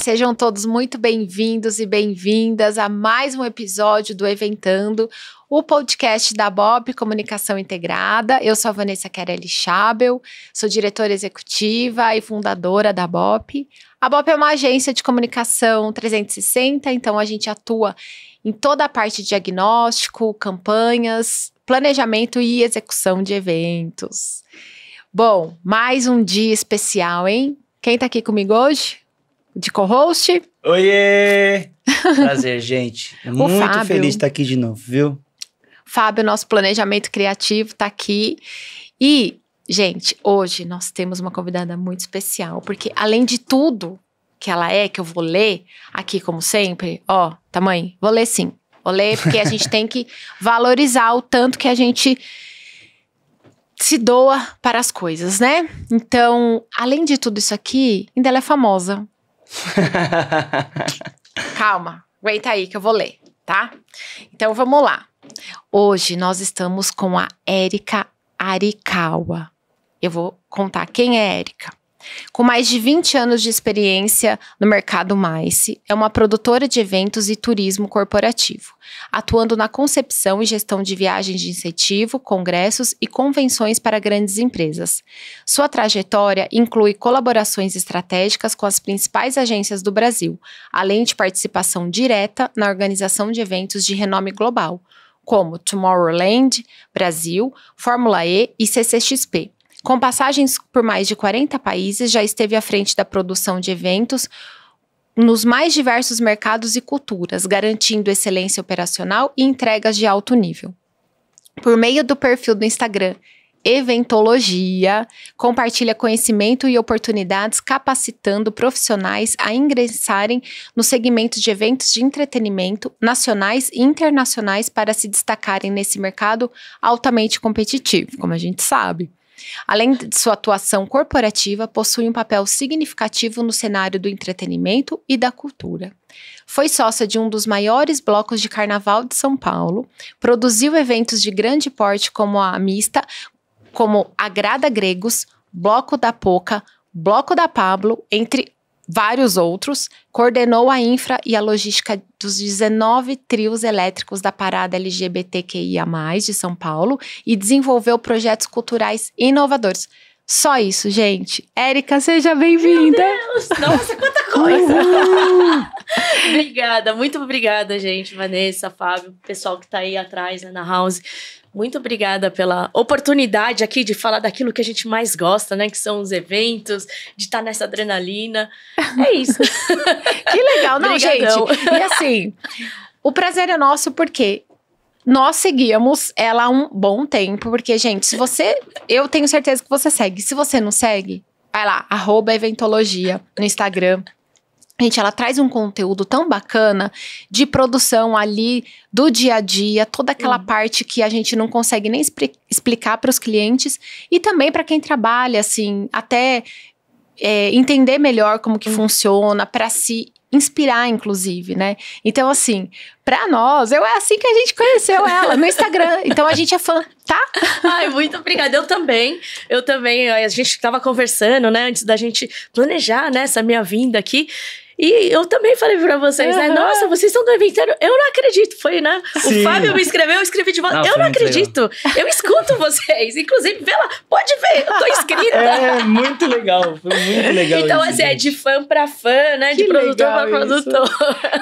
sejam todos muito bem-vindos e bem-vindas a mais um episódio do Eventando, o podcast da BOP Comunicação Integrada. Eu sou a Vanessa Chiarelli Schabel, sou diretora executiva e fundadora da BOP. A BOP é uma agência de comunicação 360, então a gente atua em toda a parte de diagnóstico, campanhas, planejamento e execução de eventos. Bom, mais um dia especial, hein? Quem tá aqui comigo hoje? De co-host? Oiê! Prazer, gente. Muito Fábio. feliz de estar aqui de novo, viu? Fábio, nosso planejamento criativo, tá aqui. E, gente, hoje nós temos uma convidada muito especial, porque além de tudo que ela é, que eu vou ler aqui como sempre, ó, tamanho, vou ler sim. Vou ler porque a gente tem que valorizar o tanto que a gente se doa para as coisas, né? Então, além de tudo isso aqui, ainda ela é famosa. Calma, aguenta aí que eu vou ler, tá? Então vamos lá. Hoje nós estamos com a Érica Arikawa. Eu vou contar quem é Érica. Com mais de 20 anos de experiência no mercado MICE, é uma produtora de eventos e turismo corporativo, atuando na concepção e gestão de viagens de incentivo, congressos e convenções para grandes empresas. Sua trajetória inclui colaborações estratégicas com as principais agências do Brasil, além de participação direta na organização de eventos de renome global, como Tomorrowland, Brasil, Fórmula E e CCXP. Com passagens por mais de 40 países, já esteve à frente da produção de eventos nos mais diversos mercados e culturas, garantindo excelência operacional e entregas de alto nível. Por meio do perfil do Instagram Eventologia, compartilha conhecimento e oportunidades, capacitando profissionais a ingressarem no segmento de eventos de entretenimento nacionais e internacionais para se destacarem nesse mercado altamente competitivo, como a gente sabe. Além de sua atuação corporativa, possui um papel significativo no cenário do entretenimento e da cultura. Foi sócia de um dos maiores blocos de carnaval de São Paulo, produziu eventos de grande porte como a Mista, como Agrada Gregos, Bloco da Poca, Bloco da Pablo, entre vários outros, coordenou a infra e a logística dos 19 trios elétricos da parada LGBTQIA+, de São Paulo e desenvolveu projetos culturais inovadores. Só isso, gente. Érica, seja bem-vinda. Meu Deus, nossa, quanta coisa. Obrigada, muito obrigada, gente. Vanessa, Fábio, pessoal que tá aí atrás, né, na house. Muito obrigada pela oportunidade aqui de falar daquilo que a gente mais gosta, né? Que são os eventos, de estar nessa adrenalina. É isso. Que legal, não, Obrigadão. gente. E assim, o prazer é nosso porque nós seguíamos ela há um bom tempo. Porque, gente, se você... Eu tenho certeza que você segue. Se você não segue, vai lá, @Eventologia no Instagram. Gente, ela traz um conteúdo tão bacana de produção ali do dia a dia, toda aquela parte que a gente não consegue nem explicar para os clientes e também para quem trabalha, assim, até entender melhor como que funciona, para se inspirar, inclusive, né? Então, assim, pra nós, é assim que a gente conheceu ela, no Instagram. Então, a gente é fã, tá? Ai, muito obrigada. Eu também. A gente tava conversando, né? Antes da gente planejar, né? Essa minha vinda aqui. E eu também falei pra vocês, né? Nossa, vocês estão do Eventando. Eu não acredito. Foi, né? Sim. O Fábio me escreveu, eu escrevi de volta. Não, Eu não muito acredito. Eu escuto vocês. Inclusive, vê lá, pode ver, eu tô inscrita. É, muito legal. Foi muito legal Então, isso, assim, é gente. de fã pra fã, né? Que De produtor legal pra produtor.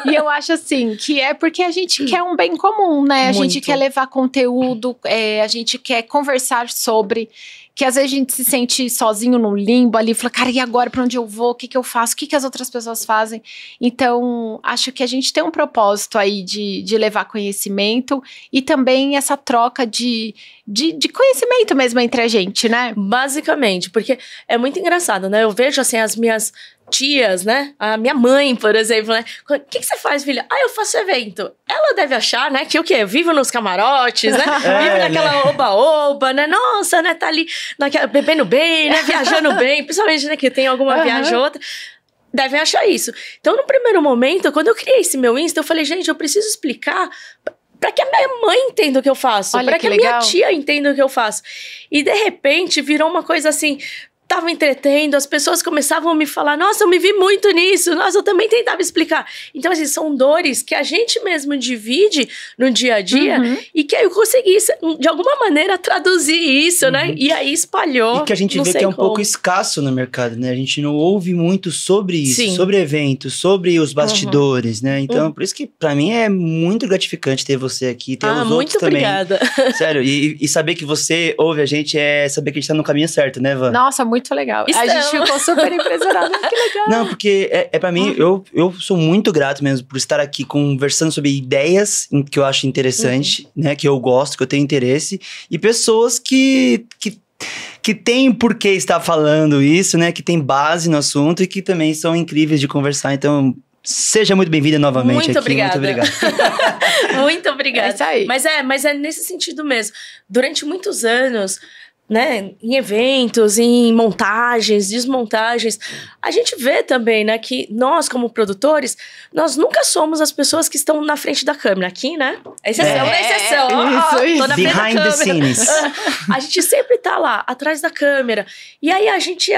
E eu acho assim, que é porque a gente quer um bem comum, né? A gente Muito. quer levar conteúdo, a gente quer conversar sobre... Que às vezes a gente se sente sozinho num limbo ali, fala, cara, e agora pra onde eu vou? O que que eu faço? O que que as outras pessoas fazem? Então, acho que a gente tem um propósito aí de levar conhecimento e também essa troca de conhecimento mesmo entre a gente, né? Basicamente, porque é muito engraçado, né? Eu vejo, assim, as minhas tias, né? A minha mãe, por exemplo, né? O que você faz, filha? Eu faço evento. Ela deve achar, né? Que o quê? Vivo nos camarotes, né? Vivo naquela oba-oba, né? Nossa, né? Tá ali bebendo bem, né? Viajando bem. Principalmente, né? Que tem alguma viagem ou outra. Devem achar isso. Então, no primeiro momento, quando eu criei esse meu Insta, eu falei, gente, eu preciso explicar... Pra que a minha mãe entenda o que eu faço. Olha Pra que que a minha legal. tia entenda o que eu faço. E, de repente, virou uma coisa assim... tava entretendo, as pessoas começavam a me falar, nossa, eu me vi muito nisso, nossa, eu também tentava explicar. Então, assim, são dores que a gente mesmo divide no dia a dia e que eu consegui, de alguma maneira, traduzir isso, né? E aí espalhou. E que a gente vê que é um pouco escasso no mercado, né? A gente não ouve muito sobre isso, Sim. sobre eventos, sobre os bastidores, né? Então, por isso que pra mim é muito gratificante ter você aqui, ter os outros muito também. Obrigada. Sério, e saber que você ouve a gente é saber que a gente tá no caminho certo, né, Van? Nossa, muito legal. A gente ficou super impressionada. Que legal. Não, porque pra mim, eu sou muito grato mesmo por estar aqui conversando sobre ideias que eu acho interessante, né? Que eu gosto, que eu tenho interesse. E pessoas que tem por que estar falando isso, né? Que tem base no assunto e que também são incríveis de conversar. Então, seja muito bem-vinda novamente muito aqui. Obrigada. Muito obrigado. Muito obrigada. É isso aí. Mas é nesse sentido mesmo. Durante muitos anos, né, em eventos, em montagens, desmontagens, a gente vê também, né, que nós, como produtores, nós nunca somos as pessoas que estão na frente da câmera. Aqui, né? Exceção da exceção. Isso. Tô na frente da Behind the câmera. scenes. A gente sempre tá lá, atrás da câmera. E aí a gente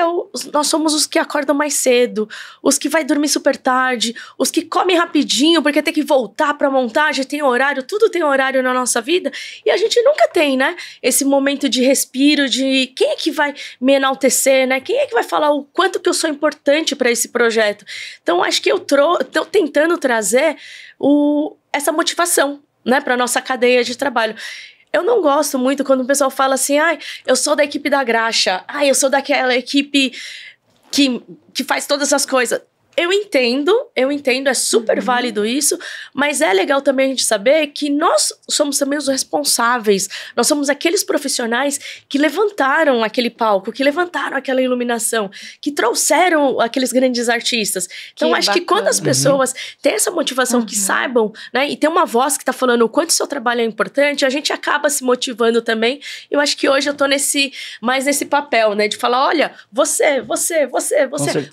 nós somos os que acordam mais cedo, os que vai dormir super tarde, os que comem rapidinho porque tem que voltar pra montagem, tem horário, tudo tem horário na nossa vida. E a gente nunca tem, né, esse momento de respiro, de quem é que vai me enaltecer, né? Quem é que vai falar o quanto que eu sou importante para esse projeto? Então, acho que eu tô tentando trazer essa motivação, né, para nossa cadeia de trabalho. Eu não gosto muito quando o pessoal fala assim, eu sou da equipe da graxa, eu sou daquela equipe que faz todas as coisas. Eu entendo, é super válido isso, mas é legal também a gente saber que nós somos também os responsáveis, nós somos aqueles profissionais que levantaram aquele palco, que levantaram aquela iluminação, que trouxeram aqueles grandes artistas. Então, acho que quando as pessoas têm essa motivação, que saibam, né, e tem uma voz que tá falando o quanto o seu trabalho é importante, a gente acaba se motivando também. Eu acho que hoje eu tô mais nesse papel, né, de falar, olha,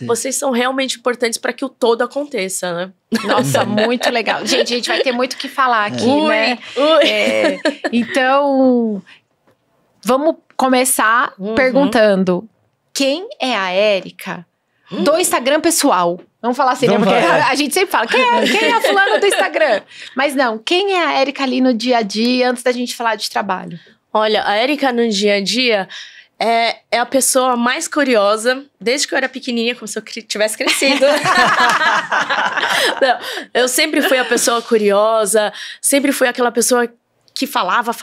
vocês são realmente importantes para que o todo aconteça, né? Nossa, muito legal. Gente, a gente vai ter muito o que falar aqui, né? Então, vamos começar perguntando: quem é a Érica do Instagram pessoal? Vamos falar assim, né? Porque a gente sempre fala, quem é a fulana do Instagram? Mas não, quem é a Érica ali no dia a dia, antes da gente falar de trabalho? Olha, a Érica no dia a dia é a pessoa mais curiosa, desde que eu era pequenininha, como se eu tivesse crescido. Não, eu sempre fui a pessoa curiosa, sempre fui aquela pessoa que falava,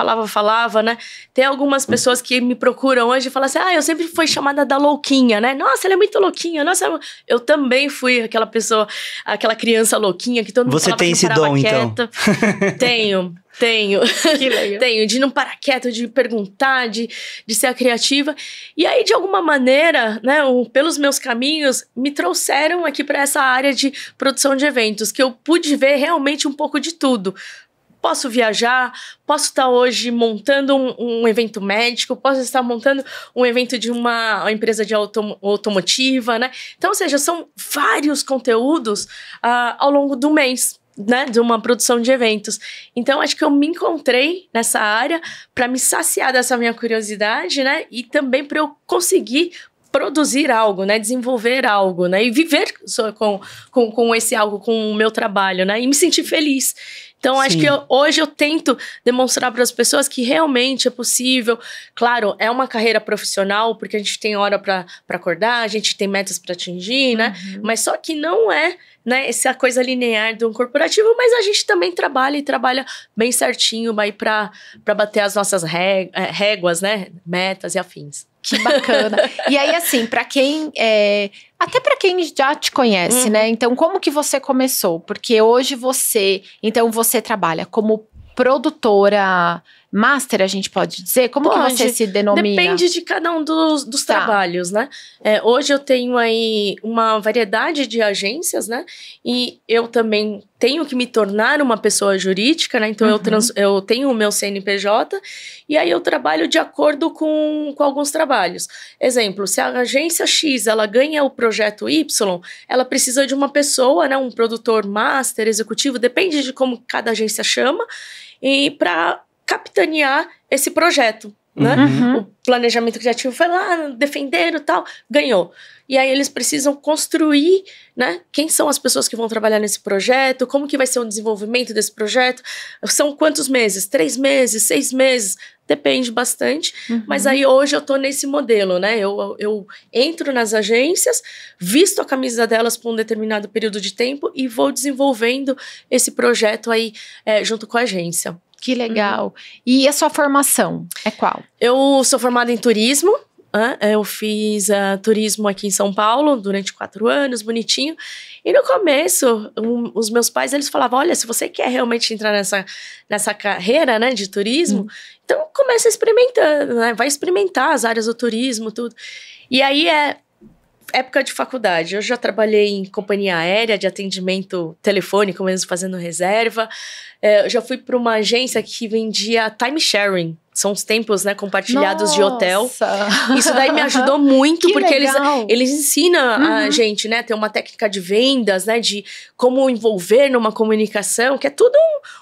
né? Tem algumas pessoas que me procuram hoje e falam assim, eu sempre fui chamada da louquinha, né? Nossa, ela é muito louquinha, nossa, eu também fui aquela pessoa, aquela criança louquinha que todo mundo Você falava tem que não esse dom, quieta. então? Tenho. Que legal. Tenho, de não parar quieto, de perguntar, de ser a criativa. E aí, de alguma maneira, né, pelos meus caminhos, me trouxeram aqui para essa área de produção de eventos, que eu pude ver realmente um pouco de tudo. Posso viajar, posso estar hoje montando um evento médico, posso estar montando um evento de uma empresa de automotiva, né? Então, ou seja, são vários conteúdos ao longo do mês, né, de uma produção de eventos. Então, acho que eu me encontrei nessa área para me saciar dessa minha curiosidade, né, e também para eu conseguir produzir algo, né, desenvolver algo, né, e viver com esse algo, com o meu trabalho, né, e me sentir feliz. Então, acho que hoje eu tento demonstrar para as pessoas que realmente é possível. Claro, é uma carreira profissional, porque a gente tem hora para acordar, a gente tem metas para atingir, né? Mas só que não é, né, essa coisa linear de um corporativo, mas a gente também trabalha bem certinho para bater as nossas réguas, né? Metas e afins. Que bacana. E aí, assim, para quem... até para quem já te conhece, né? Então, como que você começou? Porque hoje você trabalha como produtora master, a gente pode dizer? Como que você se denomina? Depende de cada um dos trabalhos, né? Hoje eu tenho aí uma variedade de agências, né? E eu também tenho que me tornar uma pessoa jurídica, né? Então eu tenho o meu CNPJ e aí eu trabalho de acordo com alguns trabalhos. Exemplo, se a agência X, ela ganha o projeto Y, ela precisa de uma pessoa, né? Um produtor master, executivo, depende de como cada agência chama, e para capitanear esse projeto, né? Uhum. O planejamento criativo foi lá, defenderam e tal, ganhou. E aí eles precisam construir, né? Quem são as pessoas que vão trabalhar nesse projeto, como que vai ser o desenvolvimento desse projeto, são quantos meses? 3 meses, 6 meses? Depende bastante, mas aí hoje eu tô nesse modelo, né? Eu entro nas agências, visto a camisa delas por um determinado período de tempo e vou desenvolvendo esse projeto aí junto com a agência. Que legal. E a sua formação é qual? Eu sou formada em turismo. Eu fiz turismo aqui em São Paulo durante 4 anos, bonitinho. E no começo, os meus pais, eles falavam, olha, se você quer realmente entrar nessa carreira, né, de turismo, então começa experimentando, né? Vai experimentar as áreas do turismo, tudo. E aí época de faculdade. Eu já trabalhei em companhia aérea de atendimento telefônico, mesmo fazendo reserva. Eu já fui para uma agência que vendia time sharing. São os tempos, né, compartilhados de hotel. Isso daí me ajudou muito, Que porque legal. eles ensinam a gente, né, ter uma técnica de vendas, né, de como envolver numa comunicação, que é tudo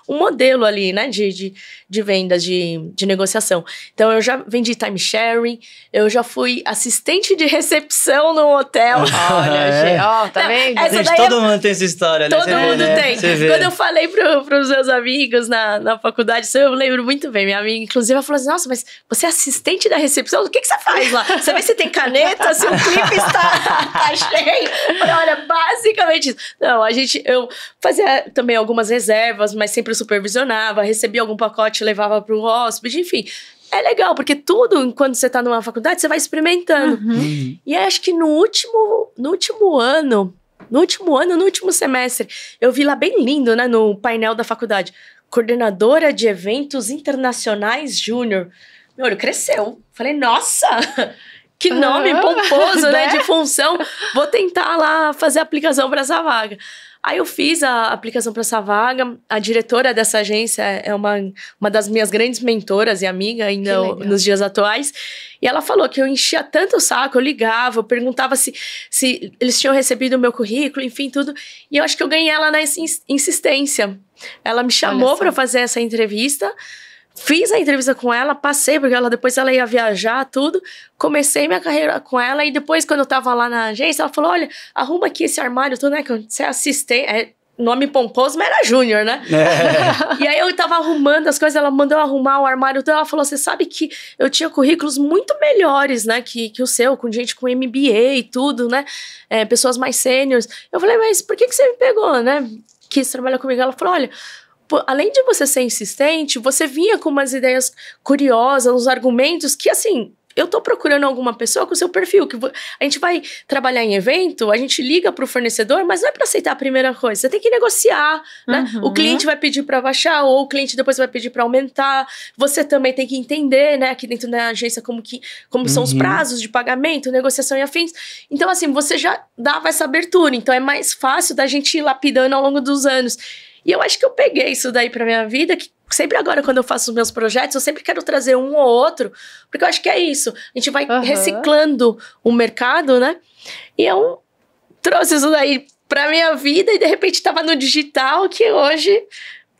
um modelo ali, né, de vendas, de negociação. Então, eu já vendi time sharing, eu já fui assistente de recepção no hotel. Olha, gente, ó, tá vendo? essa Gente, daí todo mundo tem essa história, né? Todo Você vê, mundo né? tem. Você vê. Quando eu falei pros meus amigos na faculdade, isso eu lembro muito bem. Minha amiga, inclusive, ela falou assim, nossa, mas você é assistente da recepção? O que você faz lá? Você vê se tem caneta, se o clipe está cheio? Eu falei, olha, basicamente isso. Não, eu fazia também algumas reservas, mas sempre supervisionava, recebia algum pacote, levava para o hóspede, enfim. É legal, porque tudo, quando você tá numa faculdade, você vai experimentando. E aí, acho que no último semestre, eu vi lá bem lindo, né, no painel da faculdade, coordenadora de eventos internacionais júnior. Meu olho cresceu. Falei, nossa, que nome pomposo, né, de função. Vou tentar lá fazer a aplicação para essa vaga. Aí eu fiz a aplicação para essa vaga. A diretora dessa agência é uma das minhas grandes mentoras e amiga ainda nos dias atuais. E ela falou que eu enchia tanto o saco, eu ligava, eu perguntava se eles tinham recebido o meu currículo, enfim, tudo. E eu acho que eu ganhei ela na insistência. Ela me chamou para fazer essa entrevista. Fiz a entrevista com ela, passei, porque depois ela ia viajar, tudo. Comecei minha carreira com ela e depois, quando eu tava lá na agência, ela falou, olha, arruma aqui esse armário, tudo, né, que você é assistente, nome pomposo, mas era júnior, né? E aí eu tava arrumando as coisas, ela mandou arrumar o armário, tudo, ela falou, você sabe que eu tinha currículos muito melhores, né, que o seu, com gente com MBA e tudo, né, pessoas mais sêniores. Eu falei, mas por que você me pegou, né, quis trabalhar comigo? Ela falou, olha, além de você ser insistente, você vinha com umas ideias curiosas, uns argumentos que, assim, eu tô procurando alguma pessoa com o seu perfil, que a gente vai trabalhar em evento, a gente liga pro fornecedor, mas não é para aceitar a primeira coisa, você tem que negociar, né? O cliente vai pedir para baixar, ou o cliente depois vai pedir para aumentar, você também tem que entender, né, aqui dentro da agência como são os prazos de pagamento, negociação e afins. Então, assim, você já dava essa abertura, então é mais fácil da gente ir lapidando ao longo dos anos. E eu acho que eu peguei isso daí pra minha vida, que sempre agora, quando eu faço os meus projetos, eu sempre quero trazer um ou outro, porque eu acho que é isso. A gente vai reciclando o mercado, né? E eu trouxe isso daí pra minha vida e, de repente, tava no digital, que hoje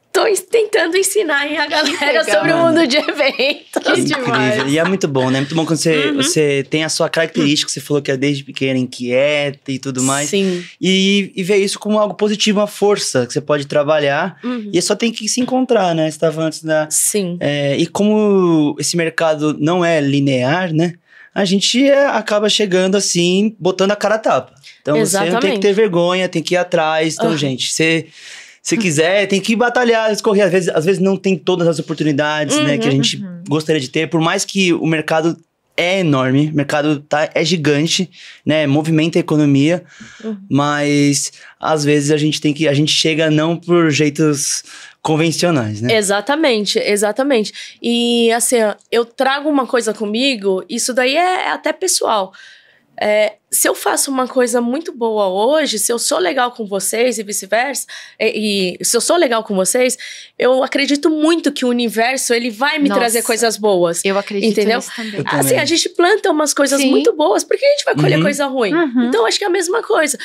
tô tentando ensinar aí a galera sobre o mundo de eventos. Que demais. Incrível. E é muito bom, né? Muito bom quando você tem a sua característica, você falou que é desde pequena inquieta e tudo mais. Sim. E ver isso como algo positivo, uma força que você pode trabalhar. E só tem que se encontrar, né? Você estava antes da... Sim. E como esse mercado não é linear, né? A gente acaba chegando assim, botando a cara a tapa. Então você não tem que ter vergonha, tem que ir atrás. Então, gente, se quiser, tem que batalhar, escorrer. Às vezes não tem todas as oportunidades, né, que a gente gostaria de ter. Por mais que o mercado é enorme, o mercado é gigante, né, movimenta a economia. Mas, às vezes, a gente chega não por jeitos convencionais, né? Exatamente. E, assim, eu trago uma coisa comigo, isso daí é até pessoal. Se eu faço uma coisa muito boa hoje, se eu sou legal com vocês e vice-versa, e se eu sou legal com vocês, eu acredito muito que o universo, ele vai me trazer coisas boas. Eu acredito entendeu? nisso também. Assim, a gente planta umas coisas muito boas, porque a gente vai colher coisa ruim. Então, acho que é a mesma coisa.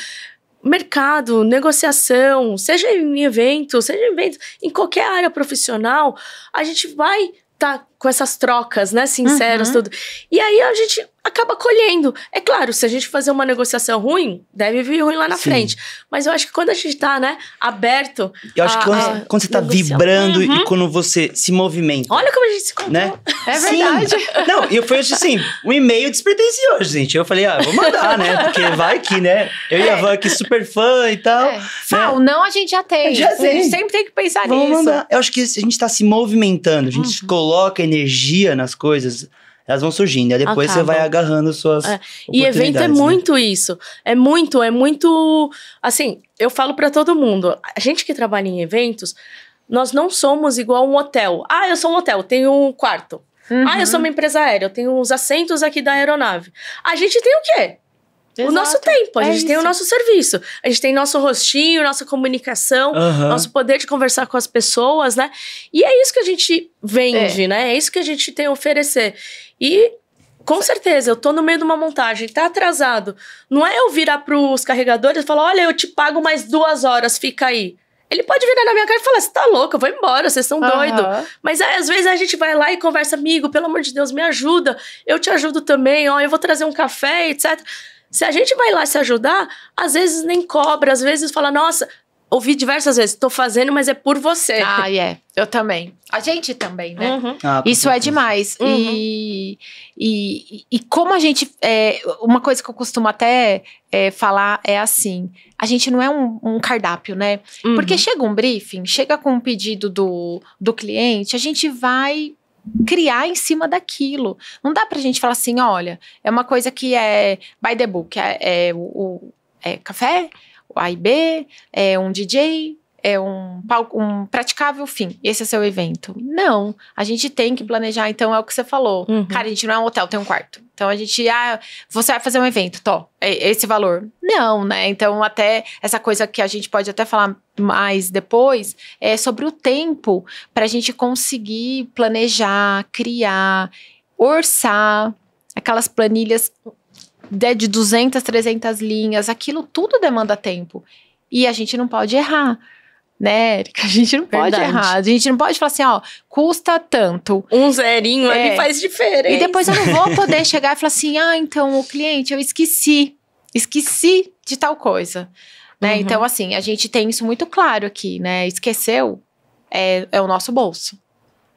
Mercado, negociação, seja em evento, em qualquer área profissional, a gente vai com essas trocas, né, sinceras, tudo. E aí a gente acaba colhendo. É claro, se a gente fazer uma negociação ruim, deve vir ruim lá na frente. Mas eu acho que quando a gente tá, né, aberto... Eu acho que quando você tá vibrando e quando você se movimenta... Olha como a gente se contou. Né? É verdade. Não, eu fui assim, um e-mail despretensioso, gente. Eu falei, vou mandar, né? Porque vai que, né? Eu e a Van aqui super fã e tal. Fal, não, a gente já tem. A gente sempre tem que pensar Vamos nisso. mandar. Eu acho que se a gente tá se movimentando, a gente coloca energia nas coisas... Elas vão surgindo, aí depois você vai agarrando suas E evento é muito isso. É muito... Assim, eu falo pra todo mundo. A gente que trabalha em eventos, nós não somos igual um hotel. Eu sou um hotel, tenho um quarto. Eu sou uma empresa aérea, eu tenho uns assentos aqui da aeronave. A gente tem o quê? Exato. O nosso tempo, a gente tem o nosso serviço. A gente tem nosso rostinho, nossa comunicação, nosso poder de conversar com as pessoas, né? E é isso que a gente vende, né? É isso que a gente tem a oferecer. E, com certeza, eu tô no meio de uma montagem, tá atrasado. Não é eu virar pros carregadores e falar, olha, eu te pago mais 2 horas, fica aí. Ele pode virar na minha cara e falar, você tá louco, eu vou embora, vocês estão doidos. Mas às vezes a gente vai lá e conversa, amigo, pelo amor de Deus, me ajuda. Eu te ajudo também, eu vou trazer um café, etc. Se a gente vai lá se ajudar, às vezes nem cobra, às vezes fala, nossa, ouvi diversas vezes, tô fazendo, mas é por você. Eu também. A gente também, né? Isso é demais. E como a gente... uma coisa que eu costumo até falar é assim, a gente não é um cardápio, né? Porque chega um briefing, chega com um pedido do cliente, a gente vai... criar em cima daquilo. Não dá pra gente falar assim, olha, é uma coisa que é by the book, é café, o A e B, é um DJ, é um praticável fim. Esse é seu evento. Não, a gente tem que planejar, então é o que você falou. Cara, a gente não é um hotel, tem um quarto. Então a gente, você vai fazer um evento, esse valor. Não, né? Então até essa coisa que a gente pode até falar mais depois, é sobre o tempo pra gente conseguir planejar, criar, orçar, aquelas planilhas de 200, 300 linhas, aquilo tudo demanda tempo. E a gente não pode errar. Né, Érica? A gente não pode errar. A gente não pode falar assim, custa tanto. Um zerinho ali faz diferença. E depois eu não vou poder chegar e falar assim, então, o cliente, eu esqueci de tal coisa. Né? Então, assim, a gente tem isso muito claro aqui, né? Esqueceu, é o nosso bolso.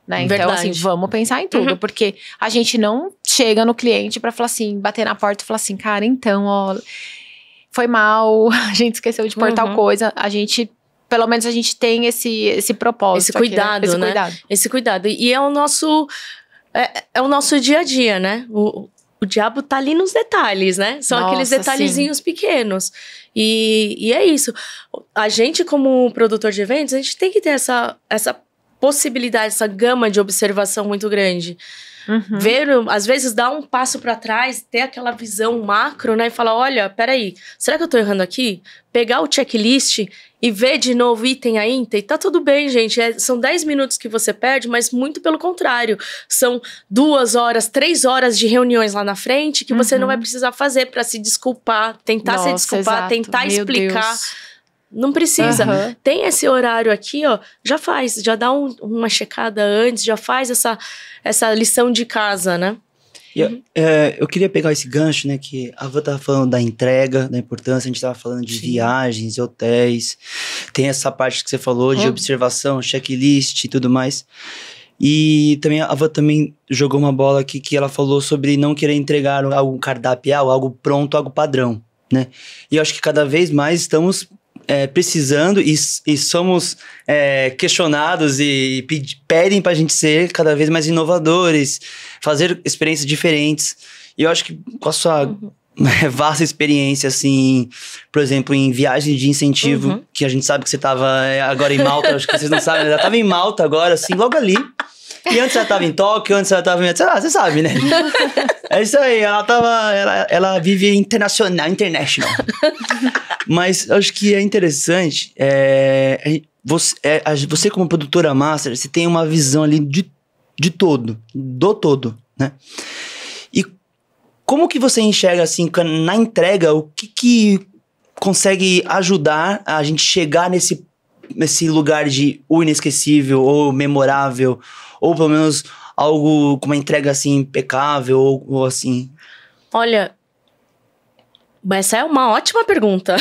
Né? Então, assim, vamos pensar em tudo. Porque a gente não chega no cliente pra falar assim, bater na porta e falar assim, cara, então, foi mal, a gente esqueceu de pôr tal coisa. A gente... Pelo menos a gente tem esse propósito. Esse cuidado, aqui, né? Cuidado. Esse cuidado. E é o nosso... É o nosso dia a dia, né? O diabo tá ali nos detalhes, né? São aqueles detalhezinhos pequenos. E é isso. A gente, como produtor de eventos, a gente tem que ter essa possibilidade, essa gama de observação muito grande. Ver, às vezes, dar um passo para trás, ter aquela visão macro, né? E falar, olha, peraí, será que eu tô errando aqui? Pegar o checklist e ver de novo item a item, tá tudo bem, gente. São 10 minutos que você perde, mas muito pelo contrário. São 2 horas, 3 horas de reuniões lá na frente que você não vai precisar fazer para se desculpar, tentar se desculpar, tentar explicar. Deus. Não precisa. Tem esse horário aqui, já faz, já dá uma checada antes, já faz essa lição de casa, né? Eu queria pegar esse gancho, né, que a Van tava falando da entrega, da importância, a gente tava falando de viagens, hotéis, tem essa parte que você falou de observação, checklist e tudo mais. E também a Van também jogou uma bola aqui que ela falou sobre não querer entregar algo cardápio, algo pronto, algo padrão, né? E eu acho que cada vez mais estamos precisando e somos questionados e pedem pra gente ser cada vez mais inovadores, fazer experiências diferentes. E eu acho que com a sua vasta experiência, assim, por exemplo, em viagem de incentivo, que a gente sabe que você tava agora em Malta, acho que vocês não sabem, ela tava em Malta agora, assim, logo ali. E antes ela tava em Tóquio, antes ela tava em... Sei lá, você sabe, né? É isso aí, ela vive international. Mas eu acho que é interessante, você como produtora master, você tem uma visão ali do todo, né? E como que você enxerga, assim, na entrega, o que consegue ajudar a gente chegar nesse lugar de ou inesquecível, ou memorável, ou pelo menos algo com uma entrega assim impecável ou assim? Olha, essa é uma ótima pergunta.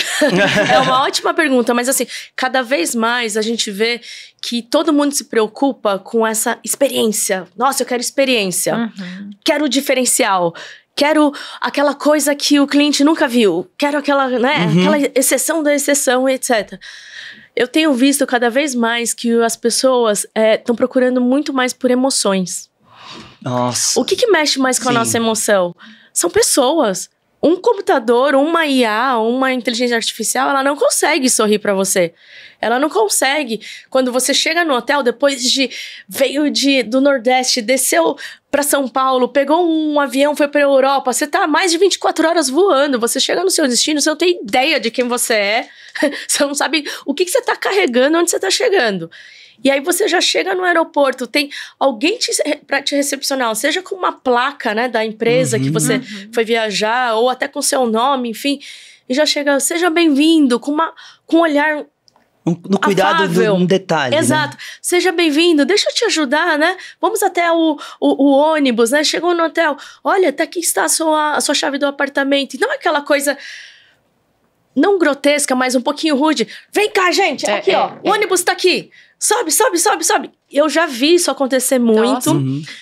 É uma ótima pergunta, mas assim, cada vez mais a gente vê que todo mundo se preocupa com essa experiência. Nossa, eu quero experiência. Quero o diferencial. Quero aquela coisa que o cliente nunca viu. Quero aquela, né, aquela exceção da exceção, etc. Eu tenho visto cada vez mais que as pessoas estão procurando muito mais por emoções. Nossa. O que mexe mais com a nossa emoção? São pessoas. Um computador, uma IA, uma inteligência artificial, ela não consegue sorrir pra você. Ela não consegue. Quando você chega no hotel, veio do Nordeste, desceu pra São Paulo, pegou um avião, foi pra Europa, você tá mais de 24 horas voando, você chega no seu destino, você não tem ideia de quem você é, você não sabe o que você tá carregando, onde você tá chegando. E aí você já chega no aeroporto, tem alguém para te recepcionar, seja com uma placa, né, da empresa que você foi viajar, ou até com seu nome, enfim. E já chega, seja bem-vindo, com um olhar no cuidado de detalhe. Exato. Né? Seja bem-vindo, deixa eu te ajudar, né? Vamos até o ônibus, né? Chegou no hotel, olha, até aqui está a sua chave do apartamento. E não é aquela coisa... não grotesca, mas um pouquinho rude. Vem cá, gente, aqui, ó. O ônibus tá aqui. Sobe, sobe, sobe, sobe. Eu já vi isso acontecer muito.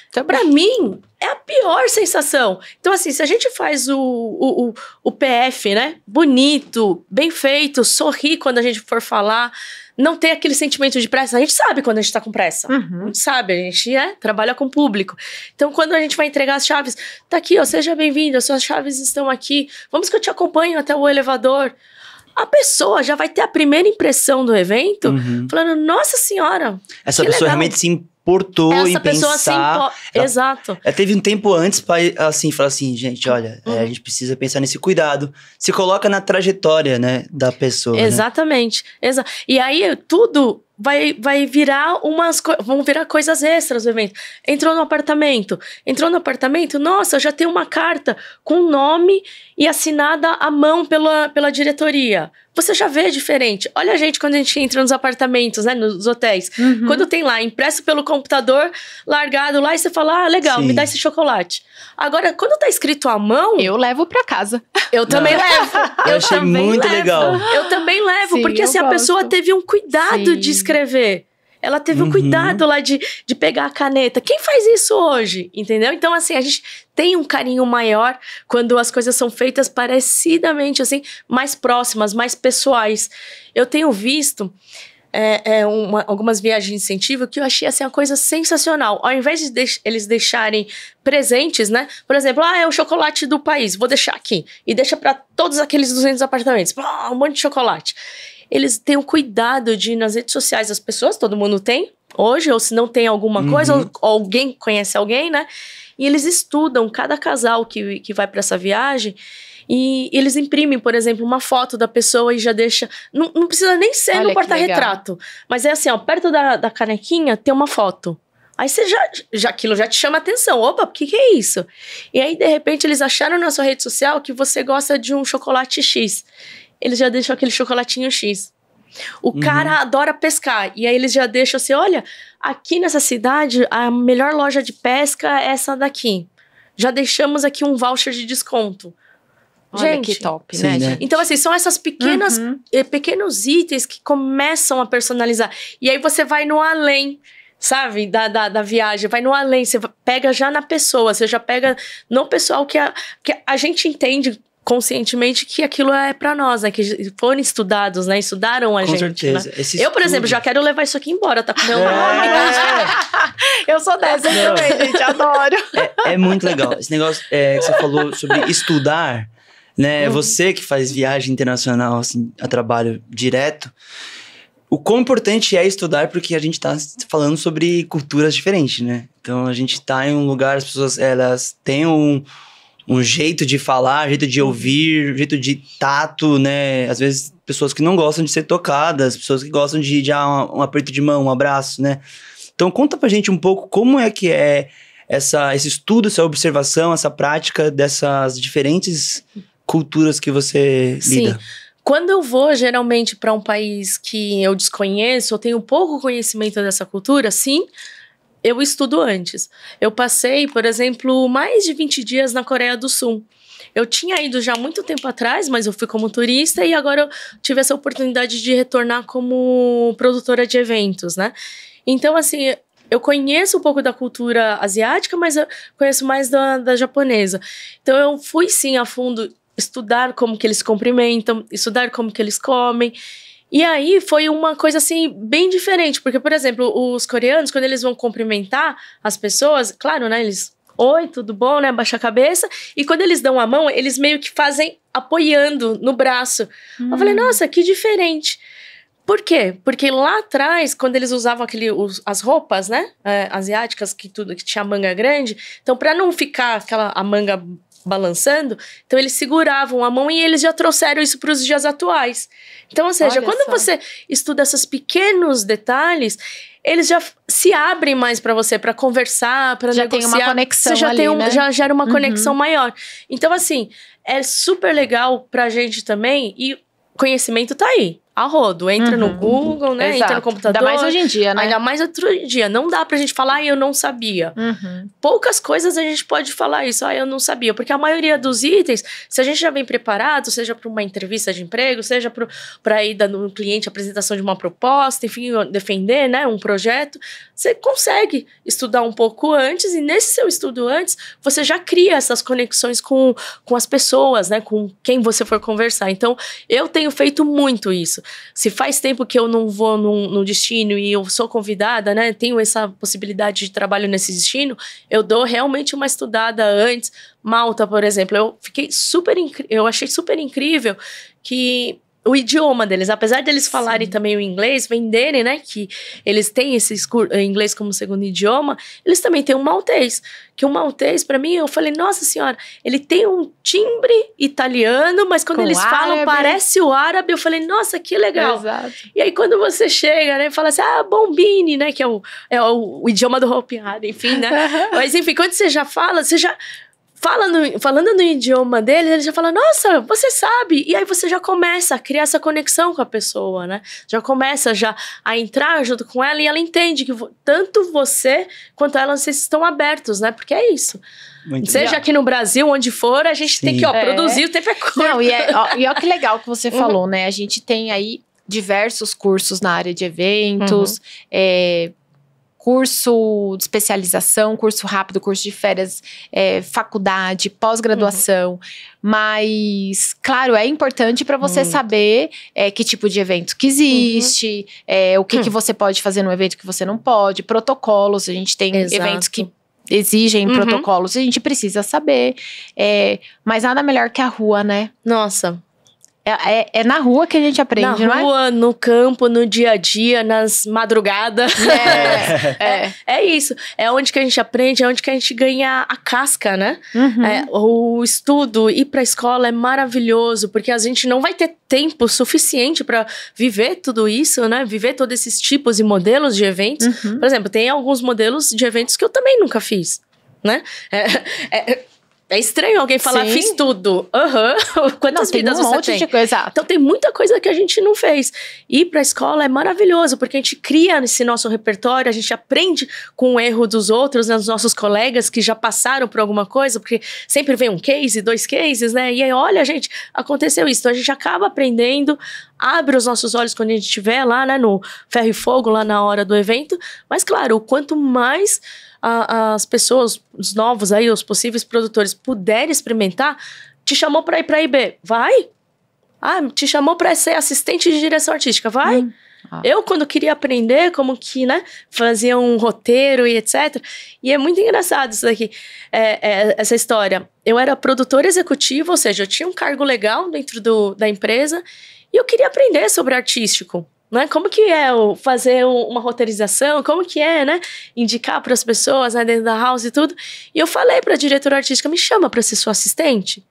Então, pra mim, é a pior sensação. Então, assim, se a gente faz o PF, né? Bonito, bem feito, sorrir quando a gente for falar, não ter aquele sentimento de pressa. A gente sabe quando a gente tá com pressa. A gente sabe, a gente trabalha com o público. Então, quando a gente vai entregar as chaves, tá aqui, ó, seja bem-vindo, as suas chaves estão aqui. Vamos que eu te acompanho até o elevador. A pessoa já vai ter a primeira impressão do evento, falando, nossa senhora, essa pessoa legal. Realmente se importou em pensar. Exato. Teve um tempo antes para assim, falar assim, gente, olha, a gente precisa pensar nesse cuidado. Se coloca na trajetória, né, da pessoa. Exatamente. Né? E aí, tudo... vai virar vão virar coisas extras do evento. Entrou no apartamento, nossa, já tem uma carta com nome e assinada à mão pela diretoria. Você já vê diferente. Olha a gente quando a gente entra nos apartamentos, né, nos hotéis. Quando tem lá, impresso pelo computador, largado lá, e você fala, legal, me dá esse chocolate. Agora, quando tá escrito à mão... eu levo pra casa. Eu também levo. Eu achei muito legal. Eu também levo, porque assim, a pessoa teve um cuidado de escrever. Ela teve um cuidado lá de pegar a caneta. Quem faz isso hoje? Entendeu? Então, assim, a gente tem um carinho maior quando as coisas são feitas parecidamente, assim, mais próximas, mais pessoais. Eu tenho visto... algumas viagens de incentivo que eu achei assim, uma coisa sensacional. Ao invés de eles deixarem presentes, né? Por exemplo, é o chocolate do país, vou deixar aqui. E deixa para todos aqueles 200 apartamentos. Um monte de chocolate. Eles têm o cuidado de ir nas redes sociais das pessoas, todo mundo tem hoje, ou se não tem alguma coisa, ou alguém conhece alguém, né? E eles estudam cada casal que vai para essa viagem. E eles imprimem, por exemplo, uma foto da pessoa e já deixa... Não precisa nem ser no porta-retrato. Mas é assim, ó, perto da canequinha tem uma foto. Aí você aquilo já te chama atenção. Opa, o que é isso? E aí, de repente, eles acharam na sua rede social que você gosta de um chocolate X. Eles já deixam aquele chocolatinho X. O cara adora pescar. E aí eles já deixam assim, olha, aqui nessa cidade, a melhor loja de pesca é essa daqui. Já deixamos aqui um voucher de desconto. Olha, gente, que top, sim, né, gente? Então, assim, são essas pequenos itens que começam a personalizar. E aí você vai no além, sabe, da viagem. Vai no além, você pega já na pessoa. Você já pega no pessoal que a gente entende conscientemente que aquilo é pra nós, né? Que foram estudados, né? Estudaram a gente. Com certeza. Né? Eu, por exemplo, já quero levar isso aqui embora, tá com meu nome. Eu sou dessa também, gente. Adoro. É muito legal. Esse negócio que você falou sobre estudar... né? Você que faz viagem internacional assim, a trabalho direto, o quão importante é estudar, porque a gente tá falando sobre culturas diferentes, né? Então a gente tá em um lugar, as pessoas elas têm um jeito de falar, jeito de ouvir, jeito de tato, né? Às vezes pessoas que não gostam de ser tocadas, pessoas que gostam de um aperto de mão, um abraço, né? Então conta pra gente um pouco como é que é esse estudo, essa observação, essa prática dessas diferentes culturas que você lida. Sim. Quando eu vou, geralmente, para um país que eu desconheço, eu tenho pouco conhecimento dessa cultura, sim, eu estudo antes. Eu passei, por exemplo, mais de 20 dias na Coreia do Sul. Eu tinha ido já há muito tempo atrás, mas eu fui como turista e agora eu tive essa oportunidade de retornar como produtora de eventos, né? Então, assim, eu conheço um pouco da cultura asiática, mas eu conheço mais da japonesa. Então, eu fui, sim, a fundo estudar como que eles se cumprimentam, estudar como que eles comem. E aí, foi uma coisa, assim, bem diferente. Porque, por exemplo, os coreanos, quando eles vão cumprimentar as pessoas, claro, né, eles... Oi, tudo bom, né? Baixa a cabeça. E quando eles dão a mão, eles meio que fazem apoiando no braço. Eu falei, nossa, que diferente. Por quê? Porque lá atrás, quando eles usavam as roupas, né? Asiáticas, que tinha manga grande. Então, para não ficar a manga balançando, então eles seguravam a mão e eles já trouxeram isso para os dias atuais. Então, ou seja, quando você estuda esses pequenos detalhes, eles já se abrem mais para você, para conversar, para negociar. Já tem uma conexão você já ali, né? Já gera uma conexão maior. Então, assim, é super legal pra gente também e conhecimento tá aí. A rodo, entra no Google, né? Exato. Entra no computador. Ainda mais hoje em dia, né? Ainda mais outro dia. Não dá pra gente falar, eu não sabia. Poucas coisas a gente pode falar isso, eu não sabia. Porque a maioria dos itens, se a gente já vem preparado, seja para uma entrevista de emprego, seja para ir dando no cliente a apresentação de uma proposta, enfim, defender, né, um projeto, você consegue estudar um pouco antes e nesse seu estudo antes, você já cria essas conexões com as pessoas, né, com quem você for conversar. Então, eu tenho feito muito isso. Se faz tempo que eu não vou no destino e eu sou convidada, né, tenho essa possibilidade de trabalho nesse destino, eu dou realmente uma estudada antes. Malta, por exemplo, eu achei super incrível que o idioma deles, apesar deles falarem também o inglês, venderem, né, que eles têm esse inglês como segundo idioma, eles também têm um maltês. Que o maltês, pra mim, eu falei, nossa senhora, ele tem um timbre italiano, mas quando eles falam, parece o árabe. Eu falei, nossa, que legal. Exato. E aí, quando você chega, né, fala assim, bombini, né, que é o idioma do Hopi Hari, enfim, né. Mas, enfim, quando você já fala, você já... Falando no idioma dele, ele já fala, nossa, você sabe. E aí você já começa a criar essa conexão com a pessoa, né? Já começa a entrar junto com ela e ela entende que tanto você quanto ela, vocês estão abertos, né? Porque é isso. Muito Seja legal. aqui no Brasil, onde for, a gente tem que produzir, o tempo é curto. Não, e olha que legal que você falou, né? A gente tem aí diversos cursos na área de eventos, curso de especialização, curso rápido, curso de férias, faculdade, pós-graduação. Mas, claro, é importante para você saber que tipo de evento que existe, o que você pode fazer no evento que você não pode, protocolos. A gente tem eventos que exigem protocolos, a gente precisa saber. Mas nada melhor que a rua, né? Nossa. É na rua que a gente aprende, não é? Na rua, no campo, no dia a dia, nas madrugadas. É isso. É onde que a gente aprende, é onde que a gente ganha a casca, né? O estudo, ir pra escola é maravilhoso, porque a gente não vai ter tempo suficiente para viver tudo isso, né? Viver todos esses tipos e modelos de eventos. Por exemplo, tem alguns modelos de eventos que eu também nunca fiz, né? É estranho alguém falar, fiz tudo. Quantas vidas você tem? Um monte de coisa. Exato. Então tem muita coisa que a gente não fez. Ir pra escola é maravilhoso, porque a gente cria esse nosso repertório, a gente aprende com o erro dos outros, né, dos nossos colegas que já passaram por alguma coisa, porque sempre vem um case, 2 cases, né? E aí, olha, gente, aconteceu isso. Então a gente acaba aprendendo, abre os nossos olhos quando a gente estiver lá, né, no ferro e fogo, lá na hora do evento. Mas claro, o quanto mais as pessoas, os novos aí, os possíveis produtores puderem experimentar, te chamou para ir para IB, vai? Te chamou para ser assistente de direção artística, vai? Eu, quando queria aprender como que, né, fazia um roteiro e etc. E é muito engraçado isso daqui, essa história. Eu era produtora executiva, ou seja, eu tinha um cargo legal dentro da empresa e eu queria aprender sobre artístico. Né? Como que é fazer uma roteirização, como que é, né? Indicar para as pessoas, né, dentro da house e tudo. E eu falei para a diretora artística, me chama para ser sua assistente.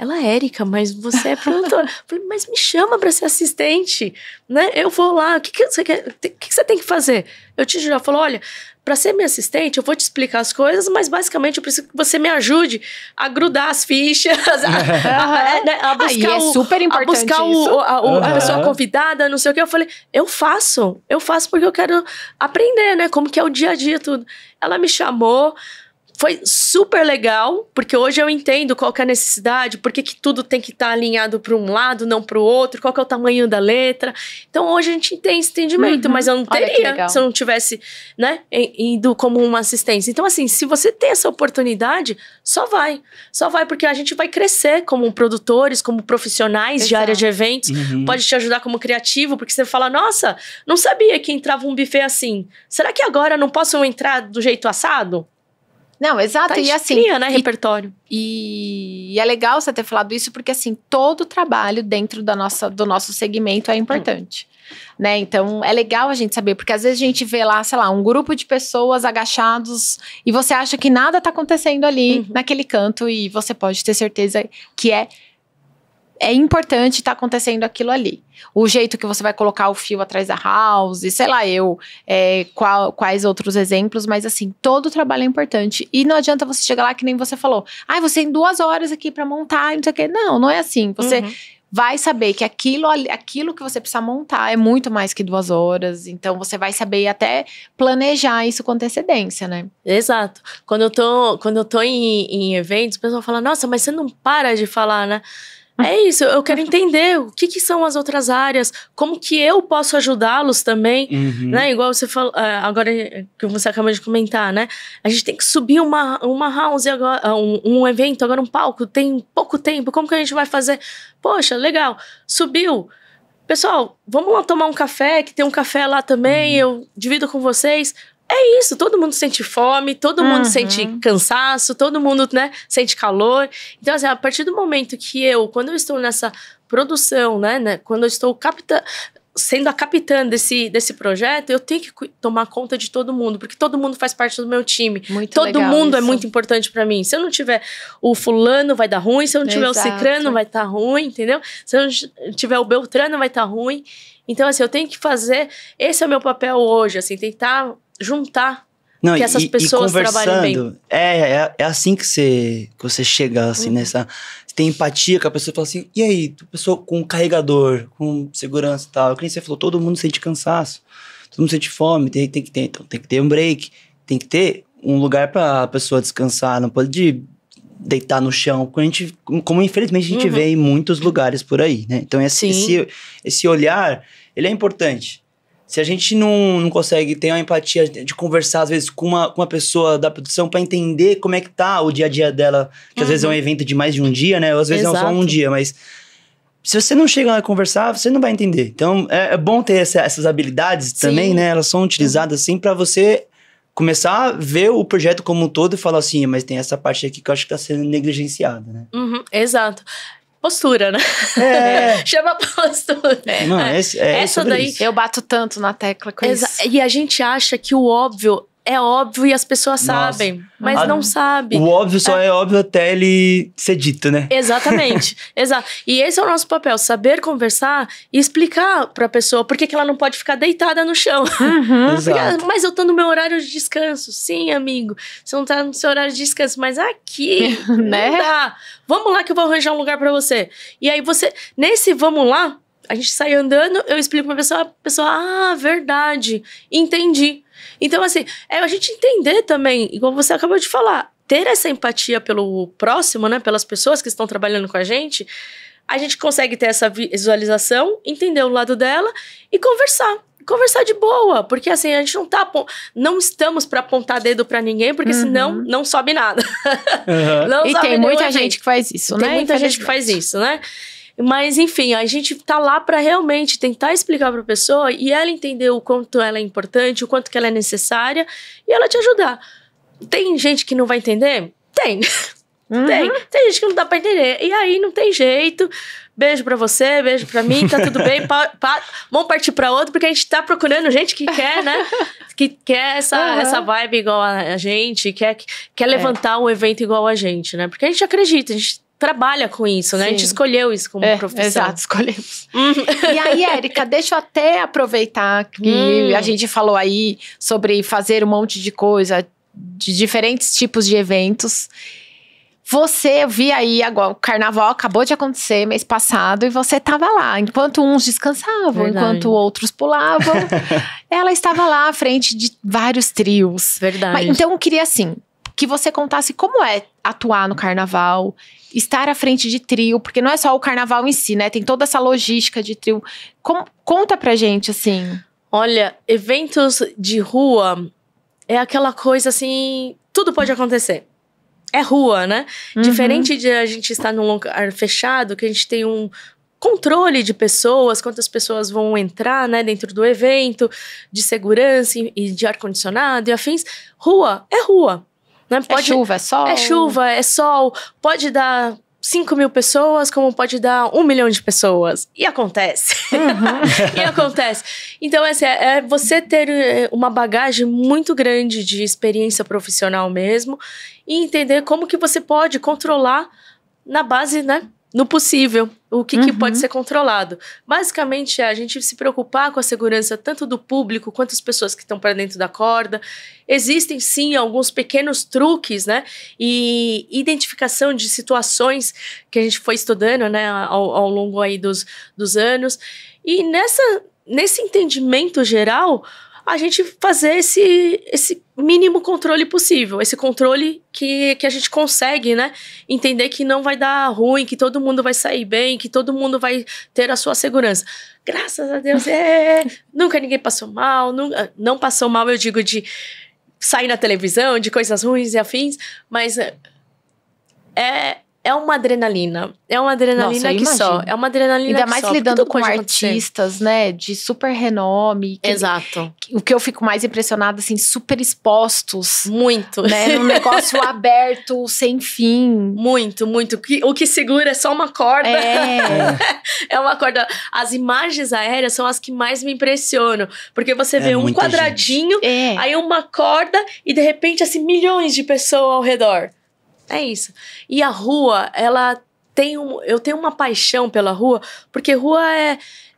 Ela, Érica, mas você é produtora. Eu falei, mas me chama pra ser assistente, né? Eu vou lá, o que você quer? O que você tem que fazer? Eu te juro, ela falou, olha, pra ser minha assistente, eu vou te explicar as coisas, mas basicamente eu preciso que você me ajude a grudar as fichas, a buscar Aí é super importante a buscar a pessoa convidada, não sei o que. Eu falei, eu faço porque eu quero aprender, né? Como que é o dia a dia, tudo. Ela me chamou. Foi super legal, porque hoje eu entendo qual que é a necessidade, por que tudo tem que estar alinhado para um lado, não para o outro, qual que é o tamanho da letra. Então, hoje a gente tem esse entendimento, mas eu não teria se eu não tivesse, né, indo como uma assistência. Então, assim, se você tem essa oportunidade, só vai. Só vai, porque a gente vai crescer como produtores, como profissionais de área de eventos. Pode te ajudar como criativo, porque você fala, nossa, não sabia que entrava um buffet assim. Será que agora não posso entrar do jeito assado? Não, exato, e assim... cria, né, repertório. E é legal você ter falado isso, porque assim, todo trabalho dentro do nosso segmento é importante, né? Então, é legal a gente saber, porque às vezes a gente vê lá, sei lá, um grupo de pessoas agachados e você acha que nada tá acontecendo ali, naquele canto, e você pode ter certeza que é importante estar acontecendo aquilo ali. O jeito que você vai colocar o fio atrás da house, sei lá quais outros exemplos, mas assim, todo trabalho é importante. E não adianta você chegar lá que nem você falou. Você tem 2 horas aqui pra montar, não sei o quê. Não é assim. Você vai saber que aquilo que você precisa montar é muito mais que 2 horas. Então, você vai saber até planejar isso com antecedência, né? Exato. Quando eu tô em eventos, o pessoal fala, nossa, mas você não para de falar, né? É isso, eu quero entender o que são as outras áreas, como que eu posso ajudá-los também, né? Igual você falou, agora que você acabou de comentar, né? A gente tem que subir uma house agora, um evento, agora um palco, tem pouco tempo, como que a gente vai fazer? Poxa, legal, subiu. Pessoal, vamos lá tomar um café, que tem um café lá também, eu divido com vocês. É isso, todo mundo sente fome, todo mundo sente cansaço, todo mundo, né, sente calor. Então, assim, a partir do momento que quando eu estou nessa produção, né, quando eu estou sendo a capitã desse projeto, eu tenho que tomar conta de todo mundo, porque todo mundo faz parte do meu time. Todo mundo é muito importante pra mim. Se eu não tiver o fulano, vai dar ruim. Se eu não tiver o cicrano, vai estar ruim, entendeu? Se eu não tiver o beltrano, vai estar ruim. Então, assim, eu tenho que fazer... Esse é o meu papel hoje, assim, tentar juntar que essas pessoas trabalhem bem. É assim que você chega, assim, nessa... Você tem empatia com a pessoa e fala assim, e aí, pessoa com carregador, com segurança e tal. Que nem você falou, todo mundo sente cansaço, todo mundo sente fome, tem que ter um break, tem que ter um lugar pra pessoa descansar, não pode deitar no chão, como infelizmente a gente vê em muitos lugares por aí, né? Então, esse olhar, ele é importante. Se a gente não consegue ter uma empatia de conversar, às vezes, com uma pessoa da produção para entender como é que tá o dia a dia dela, que às vezes é um evento de mais de um dia, né? Ou às vezes é só um dia, mas se você não chega lá a conversar, você não vai entender. Então, é bom ter essas habilidades também, né? Elas são utilizadas, assim, para você começar a ver o projeto como um todo e falar assim, mas tem essa parte aqui que eu acho que tá sendo negligenciada, né? Exato. Postura, né? Chama postura. Não, essa daí isso. Eu bato tanto na tecla com isso. E a gente acha que o óbvio é óbvio e as pessoas sabem, mas não sabem. O óbvio só é óbvio até ele ser dito, né? Exatamente. Exato. E esse é o nosso papel, saber conversar e explicar pra pessoa por que ela não pode ficar deitada no chão. Exato. Mas eu tô no meu horário de descanso. Sim, amigo. Você não tá no seu horário de descanso, mas aqui, né? Não dá. Vamos lá que eu vou arranjar um lugar pra você. E aí nesse vamos lá, a gente sai andando, eu explico pra pessoa, a pessoa, verdade, entendi. Então, assim, a gente entender também, igual você acabou de falar, ter essa empatia pelo próximo, né, pelas pessoas que estão trabalhando com a gente consegue ter essa visualização, entender o lado dela e conversar de boa, porque assim, a gente não estamos pra apontar dedo pra ninguém, porque senão não sobe nada. E tem muita gente que faz isso, né? Tem muita gente que faz isso, né? Mas, enfim, a gente tá lá pra realmente tentar explicar pra pessoa e ela entender o quanto ela é importante, o quanto que ela é necessária e ela te ajudar. Tem gente que não vai entender? Tem. Tem gente que não dá pra entender. E aí não tem jeito. Beijo pra você, beijo pra mim, tá tudo bem. Vamos partir pra outro, porque a gente tá procurando gente que quer, né? Que quer essa vibe igual a gente, quer levantar um evento igual a gente, né? Porque a gente acredita, a gente trabalha com isso, né? A gente Sim. escolheu isso como profissão. Exato, escolhemos. E aí, Érica, deixa eu até aproveitar que a gente falou aí sobre fazer um monte de coisa, de diferentes tipos de eventos. Você, eu vi aí agora, o carnaval acabou de acontecer mês passado e você estava lá. Enquanto uns descansavam, Verdade. enquanto outros pulavam, ela estava lá à frente de vários trios. Verdade. Mas, então, eu queria, assim, que você contasse como é atuar no carnaval, estar à frente de trio, porque não é só o carnaval em si, né? Tem toda essa logística de trio. Conta pra gente, assim. Olha, eventos de rua é aquela coisa assim, tudo pode acontecer. É rua, né? Diferente de a gente estar num lugar fechado, que a gente tem um controle de pessoas, quantas pessoas vão entrar, né, dentro do evento, de segurança e de ar-condicionado e afins. Rua é rua. Né? É chuva, é sol? É chuva, é sol. Pode dar 5.000 pessoas, como pode dar 1 milhão de pessoas. E acontece. E acontece. Então, assim, é você ter uma bagagem muito grande de experiência profissional mesmo e entender como que você pode controlar na base, né? No possível, o que pode ser controlado. Basicamente, é a gente se preocupar com a segurança tanto do público quanto as pessoas que estão para dentro da corda. Existem, sim, alguns pequenos truques, né? E identificação de situações que a gente foi estudando, né? Ao longo aí dos anos. E nesse entendimento geral, a gente fazer esse mínimo controle possível. Esse controle que a gente consegue, né? Entender que não vai dar ruim, que todo mundo vai sair bem, que todo mundo vai ter a sua segurança. Graças a Deus, nunca ninguém passou mal. Não passou mal, eu digo, de sair na televisão, de coisas ruins e afins. Mas é uma adrenalina. É uma adrenalina. Nossa, só. É uma adrenalina ainda que mais só, lidando com pode acontecer. artistas, né, de super renome. Exato. O que eu fico mais impressionada, assim, super expostos. Muito. Né, num negócio aberto, sem fim. Muito, muito. O que segura é só uma corda. É uma corda. As imagens aéreas são as que mais me impressionam. Porque você vê um quadradinho, aí uma corda e de repente, assim, milhões de pessoas ao redor. É isso. E a rua, ela tem eu tenho uma paixão pela rua, porque rua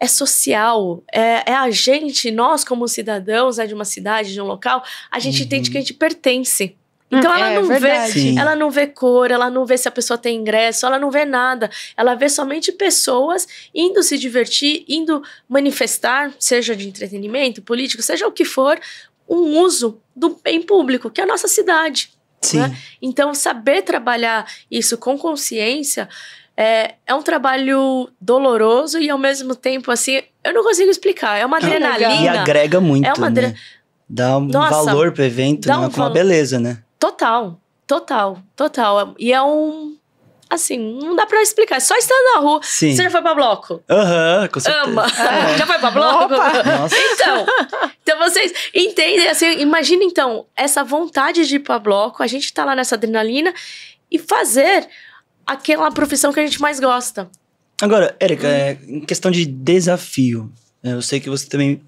é social, é a gente, nós como cidadãos, né, de uma cidade, de um local, a gente entende que a gente pertence. Então ela não vê cor, ela não vê se a pessoa tem ingresso, ela não vê nada. Ela vê somente pessoas indo se divertir, indo manifestar, seja de entretenimento, político, seja o que for, um uso do bem público, que é a nossa cidade. Sim. Né? Então, saber trabalhar isso com consciência é um trabalho doloroso e, ao mesmo tempo, assim, eu não consigo explicar. É uma adrenalina. E agrega muito, né? Dá um valor pro evento, né? Com uma beleza, né? Total. E é assim, não dá pra explicar. É só estar na rua. Sim. Você já foi pra bloco? Com certeza. Ama. Já foi pra bloco? Nossa. Então vocês entendem, assim, imagina então, essa vontade de ir pra bloco, a gente tá lá nessa adrenalina e fazer aquela profissão que a gente mais gosta. Agora, Érica, em questão de desafio, eu sei que você também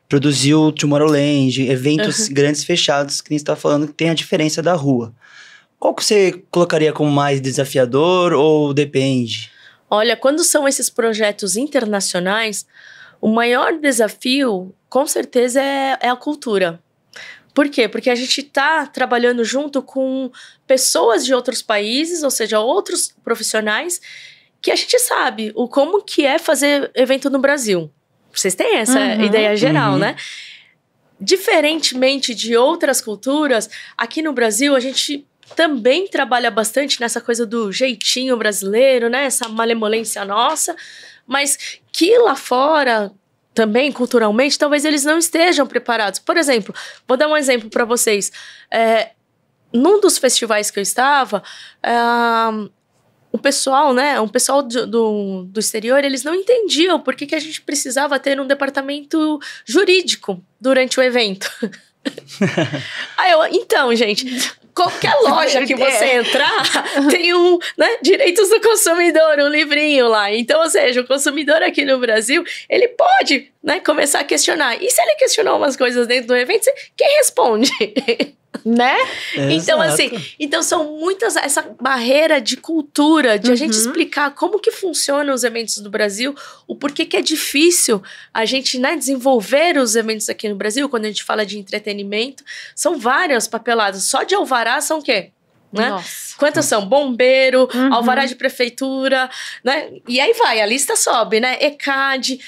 produziu Tomorrowland, eventos grandes fechados, que a gente tá falando que tem a diferença da rua. Qual que você colocaria como mais desafiador ou depende? Olha, quando são esses projetos internacionais, o maior desafio, com certeza, é a cultura. Por quê? Porque a gente está trabalhando junto com pessoas de outros países, ou seja, outros profissionais, que a gente sabe como que é fazer evento no Brasil. Vocês têm essa ideia geral, né? Diferentemente de outras culturas, aqui no Brasil a gente também trabalha bastante nessa coisa do jeitinho brasileiro, né? Essa malemolência nossa, mas que lá fora também, culturalmente, talvez eles não estejam preparados. Por exemplo, vou dar um exemplo para vocês. Num dos festivais que eu estava, o pessoal, né? Um pessoal do exterior, eles não entendiam por que a gente precisava ter um departamento jurídico durante o evento. Então, gente, qualquer loja que você entrar tem direitos do consumidor, um livrinho lá. Então, ou seja, o consumidor aqui no Brasil, ele pode, né, começar a questionar. E se ele questionar umas coisas dentro do evento, quem responde? Né? Então, assim, são muitas, essa barreira de cultura, de a gente explicar como que funcionam os eventos no Brasil, o porquê que é difícil a gente, né, desenvolver os eventos aqui no Brasil, quando a gente fala de entretenimento, são várias papeladas. Só de alvará são o quê? Né? Nossa. Quantas são? Bombeiro, alvará de prefeitura, né? E aí vai, a lista sobe, né? ECAD,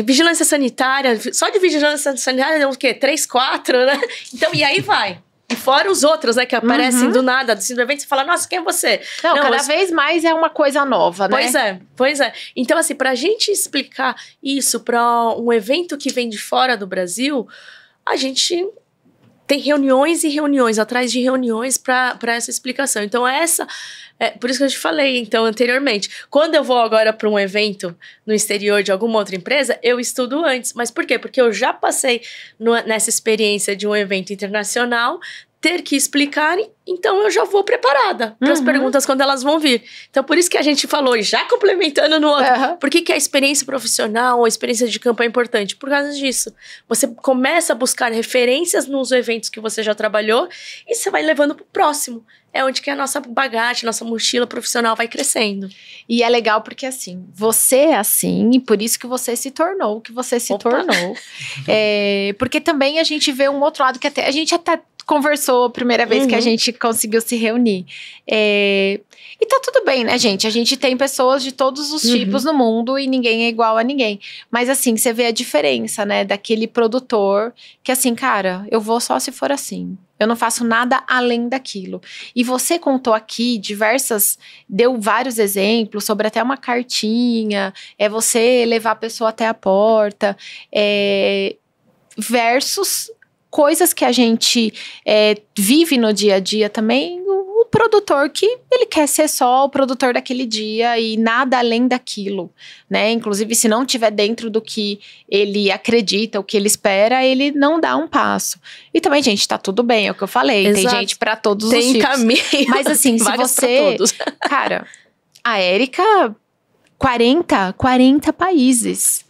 vigilância sanitária, só de vigilância sanitária é o quê? 3, 4, né? Então, e aí vai. E fora os outros, né, que aparecem do nada, assim, do evento, você fala, nossa, quem é você? Não, cada vez mais é uma coisa nova, né? Pois é. Então, assim, pra gente explicar isso pra um evento que vem de fora do Brasil, a gente tem reuniões e reuniões, atrás de reuniões para essa explicação. Então, por isso que eu te falei, então, anteriormente. Quando eu vou agora para um evento no exterior de alguma outra empresa, eu estudo antes. Mas por quê? Porque eu já passei nessa experiência de um evento internacional, ter que explicar, então eu já vou preparada para as perguntas quando elas vão vir. Então, por isso que a gente falou, já complementando no outro, por que a experiência profissional, a experiência de campo é importante? Por causa disso. Você começa a buscar referências nos eventos que você já trabalhou e você vai levando para o próximo. É onde que a nossa bagagem, nossa mochila profissional vai crescendo. E é legal porque, assim, você é assim e por isso que você se tornou o que você se tornou. Porque também a gente vê um outro lado que a gente até conversou a primeira vez que a gente conseguiu se reunir. E tá tudo bem, né, gente? A gente tem pessoas de todos os tipos no mundo e ninguém é igual a ninguém. Mas, assim, você vê a diferença, né, daquele produtor que, assim, cara, eu vou só se for assim. Eu não faço nada além daquilo. E você contou aqui deu vários exemplos sobre até uma cartinha, você levar a pessoa até a porta, versus coisas que a gente vive no dia a dia também, o produtor que ele quer ser só o produtor daquele dia e nada além daquilo, né? Inclusive, se não tiver dentro do que ele acredita, o que ele espera, ele não dá um passo. E também, gente, tá tudo bem, é o que eu falei. Exato. Tem gente pra todos os tipos. Tem caminho. Mas assim, se você... Cara, a Érica, 40 países.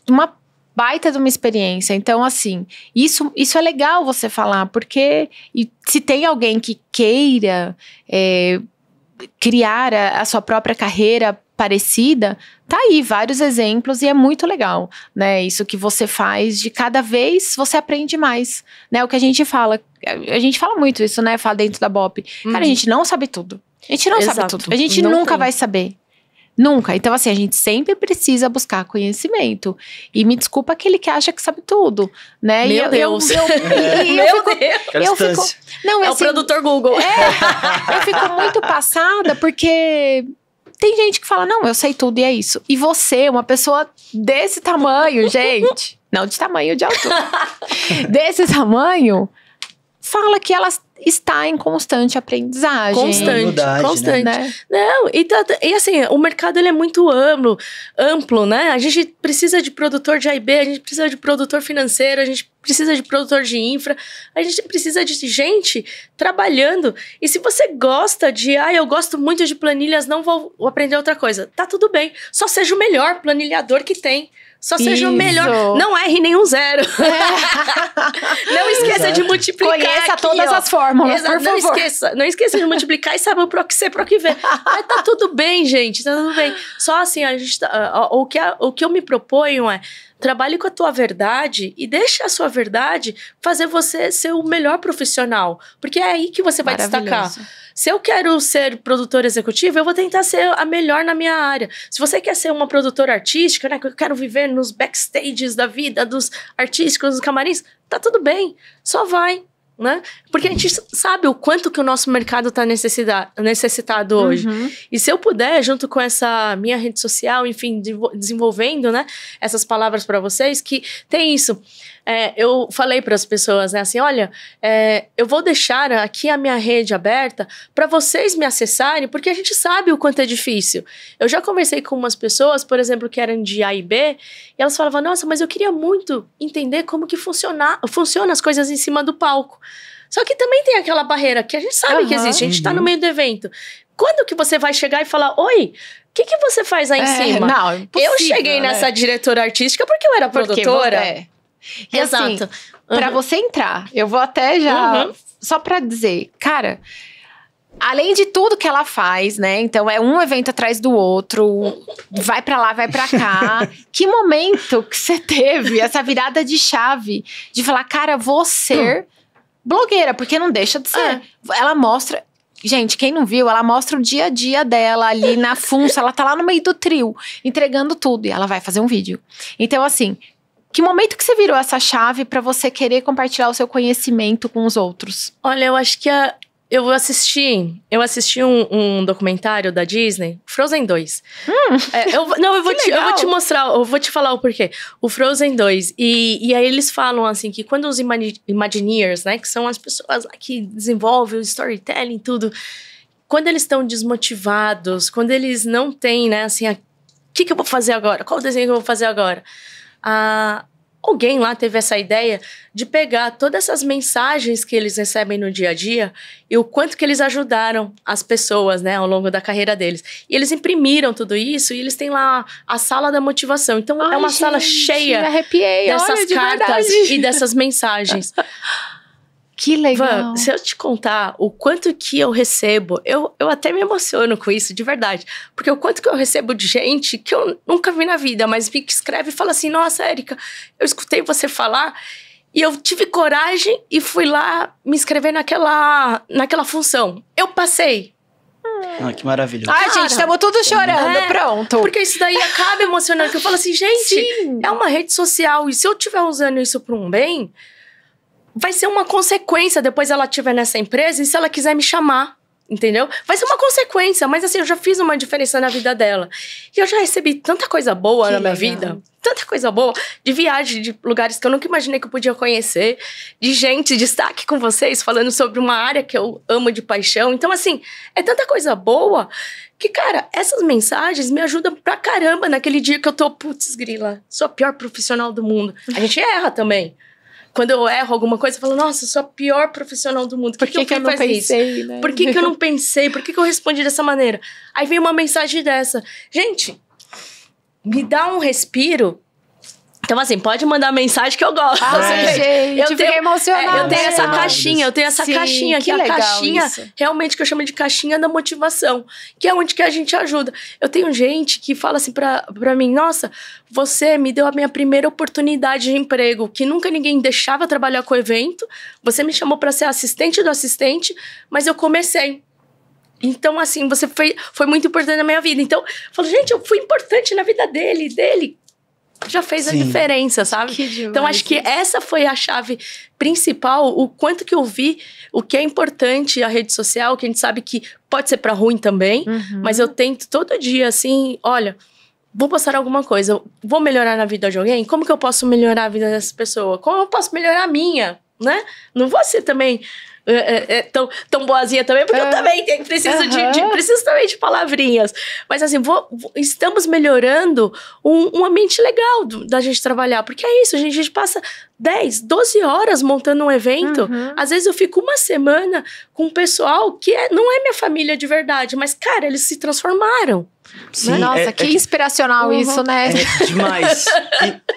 Uma baita de uma experiência. Então, assim, isso é legal você falar, porque se tem alguém que queira criar a sua própria carreira parecida, tá aí vários exemplos e é muito legal, né? Isso que você faz, de cada vez você aprende mais, né? O que a gente fala muito isso, né? Fala dentro da BOP. Cara, a gente não sabe tudo. A gente não sabe tudo. A gente nunca vai saber. Nunca. Então, assim, a gente sempre precisa buscar conhecimento. E me desculpa aquele que acha que sabe tudo, né? Meu Deus. Eu fico... Não, é assim, o produtor Google. Eu fico muito passada porque tem gente que fala, não, eu sei tudo e é isso. E você, uma pessoa desse tamanho, gente, não de tamanho, de altura, desse tamanho, fala que ela está em constante aprendizagem. Constante. Né? Não, e assim, o mercado ele é muito amplo, né? A gente precisa de produtor de A&B, a gente precisa de produtor financeiro, a gente precisa de produtor de infra, a gente precisa de gente trabalhando. E se você gosta eu gosto muito de planilhas, não vou aprender outra coisa. Tá tudo bem, só seja o melhor planilhador que tem. Só seja o melhor. Não erre nenhum zero. Não esqueça de multiplicar. Conheça aqui, todas as fórmulas, por favor. Não esqueça de multiplicar e saber o pro que ser, pro que ver. Mas tá tudo bem, gente. Tá tudo bem. Só assim, o que eu me proponho é: trabalhe com a tua verdade e deixe a sua verdade fazer você ser o melhor profissional. Porque é aí que você vai destacar. Se eu quero ser produtora executiva, eu vou tentar ser a melhor na minha área. Se você quer ser uma produtora artística, né, que eu quero viver nos backstages da vida, dos artísticos, dos camarins, tá tudo bem, só vai, né? Porque a gente sabe o quanto que o nosso mercado está necessitado hoje. E se eu puder, junto com essa minha rede social, enfim, desenvolvendo, né, essas palavras para vocês, que tem isso. Eu falei para as pessoas, né, assim, olha, eu vou deixar aqui a minha rede aberta para vocês me acessarem, porque a gente sabe o quanto é difícil. Eu já conversei com umas pessoas, por exemplo, que eram de A e B, e elas falavam, nossa, mas eu queria muito entender como que funciona as coisas em cima do palco. Só que também tem aquela barreira que a gente sabe que existe, a gente tá no meio do evento. Quando que você vai chegar e falar, oi, o que você faz aí em cima? Não, eu cheguei nessa diretora artística porque eu era produtora. E Exato. Assim, pra você entrar. Eu vou até já... Só pra dizer, cara... Além de tudo que ela faz, né? Então, é um evento atrás do outro. Vai pra lá, vai pra cá. Que momento que você teve essa virada de chave. De falar, cara, vou ser blogueira. Porque não deixa de ser. Ela mostra... Gente, quem não viu, ela mostra o dia a dia dela ali na função. Ela tá lá no meio do trio, entregando tudo. E ela vai fazer um vídeo. Então, assim... Que momento que você virou essa chave pra você querer compartilhar o seu conhecimento com os outros? Olha, eu acho que eu assisti um documentário da Disney, Frozen 2. Eu vou te mostrar, eu vou te falar o porquê. O Frozen 2. E aí eles falam assim, que quando os Imagineers, né, que são as pessoas lá que desenvolvem o storytelling e tudo, quando eles estão desmotivados, quando eles não têm, né, assim, o que eu vou fazer agora? Qual desenho que eu vou fazer agora? Alguém lá teve essa ideia de pegar todas essas mensagens que eles recebem no dia a dia e o quanto que eles ajudaram as pessoas, né, ao longo da carreira deles. E eles imprimiram tudo isso e eles têm lá a sala da motivação. Então, é uma sala cheia dessas cartas e dessas mensagens. Que legal. Van, se eu te contar o quanto que eu recebo, eu até me emociono com isso, de verdade. Porque o quanto que eu recebo de gente que eu nunca vi na vida, mas que escreve e fala assim, nossa, Érica, eu escutei você falar e eu tive coragem e fui lá me inscrever naquela função. Eu passei. Que maravilhoso. Ai, gente, estamos todos chorando, pronto. Porque isso daí acaba emocionando, que eu falo assim, gente, é uma rede social e se eu estiver usando isso para um bem... Vai ser uma consequência depois ela estiver nessa empresa e se ela quiser me chamar, entendeu? Vai ser uma consequência, mas assim, eu já fiz uma diferença na vida dela. E eu já recebi tanta coisa boa na minha vida, tanta coisa boa, de viagem, de lugares que eu nunca imaginei que eu podia conhecer, de gente, de estar aqui com vocês, falando sobre uma área que eu amo de paixão. Então, assim, é tanta coisa boa que, cara, essas mensagens me ajudam pra caramba naquele dia que eu tô, putz, grila, sou a pior profissional do mundo. A gente erra também. Quando eu erro alguma coisa, eu falo, nossa, eu sou a pior profissional do mundo. Por que eu não pensei, né? Por que eu não pensei? Por que eu respondi dessa maneira? Aí vem uma mensagem dessa. Gente, me dá um respiro. Então, assim, pode mandar mensagem que eu gosto. Gente, eu fiquei emocionada. Eu tenho essa caixinha, que é a caixinha, isso. realmente, que eu chamo de caixinha da motivação, que é onde que a gente ajuda. Eu tenho gente que fala assim pra mim, nossa, você me deu a minha primeira oportunidade de emprego, que nunca ninguém deixava trabalhar com o evento, você me chamou pra ser assistente do assistente, mas eu comecei. Então, assim, você foi muito importante na minha vida. Então, eu falo, gente, eu fui importante na vida dele já fez a diferença, sabe? Então, acho que essa foi a chave principal, o quanto que eu vi, o que é importante a rede social, que a gente sabe que pode ser pra ruim também, mas eu tento todo dia, assim, olha, vou postar alguma coisa, vou melhorar na vida de alguém? Como que eu posso melhorar a vida dessa pessoa? Como eu posso melhorar a minha, né? Não vou ser também... tão boazinha também, porque eu também preciso também de palavrinhas. Mas assim, estamos melhorando um ambiente legal da gente trabalhar, porque é isso, a gente passa 10, 12 horas montando um evento. Às vezes eu fico uma semana com um pessoal que não é minha família de verdade, mas, cara, eles se transformaram. Sim, nossa, que inspiracional isso, né? É demais.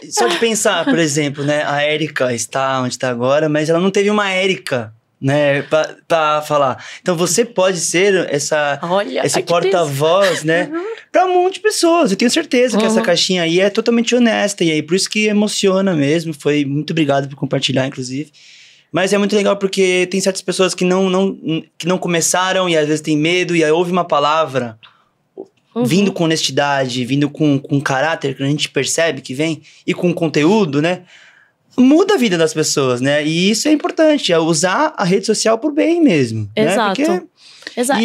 E só de pensar, por exemplo, né? A Érica está onde está agora, mas ela não teve uma Érica, né, pra falar. Então você pode ser esse porta-voz, né, pra um monte de pessoas. Eu tenho certeza que essa caixinha aí é totalmente honesta. E aí, por isso que emociona mesmo. Foi muito obrigado por compartilhar, inclusive. Mas é muito legal porque tem certas pessoas que não começaram e às vezes tem medo. E aí ouve uma palavra vindo com honestidade, vindo com caráter, que a gente percebe que vem, e com conteúdo, né? Muda a vida das pessoas, né? E isso é importante, é usar a rede social por bem mesmo. Exato. Né? Exato.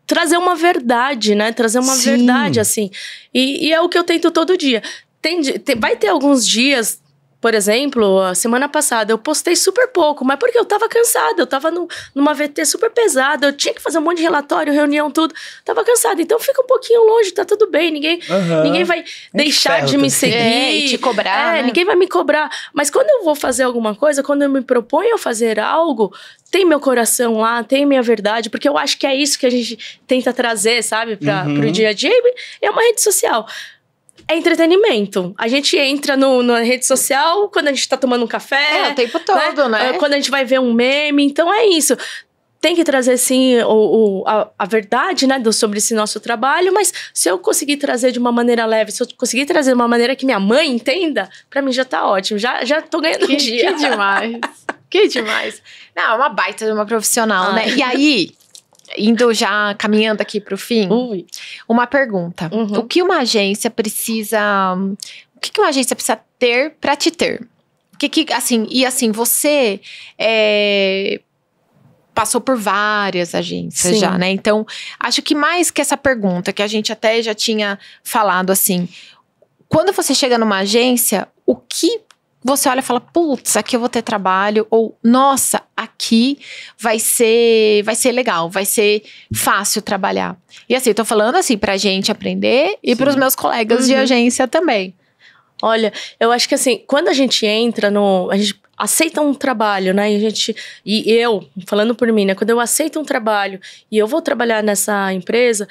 Trazer uma verdade, né? Trazer uma verdade, assim. E é o que eu tento todo dia. Vai ter alguns dias, por exemplo, a semana passada eu postei super pouco, mas porque eu tava cansada, eu tava numa VT super pesada, eu tinha que fazer um monte de relatório, reunião, tudo. Tava cansada, então fica um pouquinho longe, tá tudo bem, ninguém vai deixar de me seguir. E te cobrar, né? Ninguém vai me cobrar. Mas quando eu vou fazer alguma coisa, quando eu me proponho a fazer algo, tem meu coração lá, tem minha verdade, porque eu acho que é isso que a gente tenta trazer, sabe, pro dia a dia. É uma rede social. é entretenimento. A gente entra na rede social quando a gente tá tomando um café. O tempo todo, né? Quando a gente vai ver um meme. Então é isso. Tem que trazer, sim, a verdade, né, sobre esse nosso trabalho, mas se eu conseguir trazer de uma maneira leve, se eu conseguir trazer de uma maneira que minha mãe entenda, pra mim já tá ótimo. Já tô ganhando um dia. Que demais. Que demais. Não, é uma baita de uma profissional, né? E aí, indo já caminhando aqui pro fim, uma pergunta. O que uma agência precisa... O que uma agência precisa ter pra te ter? Assim, você... passou por várias agências já, né? Então, acho que mais que essa pergunta, que a gente até já tinha falado, assim, quando você chega numa agência, o que você olha e fala, putz, aqui eu vou ter trabalho, ou, nossa, aqui vai ser legal, vai ser fácil trabalhar. E assim, eu tô falando assim, pra gente aprender e pros meus colegas de agência também. Olha, eu acho que assim, quando a gente entra a gente aceita um trabalho, né? E eu, falando por mim, né? Quando eu aceito um trabalho e eu vou trabalhar nessa empresa,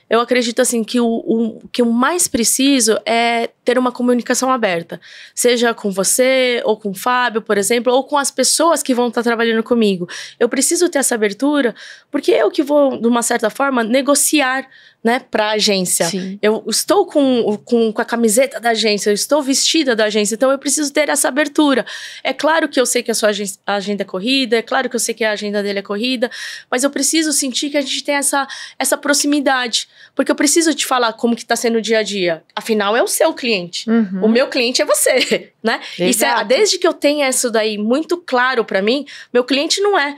eu acredito assim que o mais preciso é ter uma comunicação aberta. Seja com você, ou com o Fábio, por exemplo, ou com as pessoas que vão estar trabalhando comigo. Eu preciso ter essa abertura, porque eu que vou, de uma certa forma, negociar, né, para a agência. Sim. Eu estou com a camiseta da agência, eu estou vestida da agência, então eu preciso ter essa abertura. É claro que eu sei que a sua agenda é corrida, é claro que eu sei que a agenda dele é corrida, mas eu preciso sentir que a gente tem essa proximidade, porque eu preciso te falar como que tá sendo o dia a dia. Afinal, é o seu cliente. O meu cliente é você, né? Exato. E desde que eu tenha isso daí muito claro para mim, meu cliente não é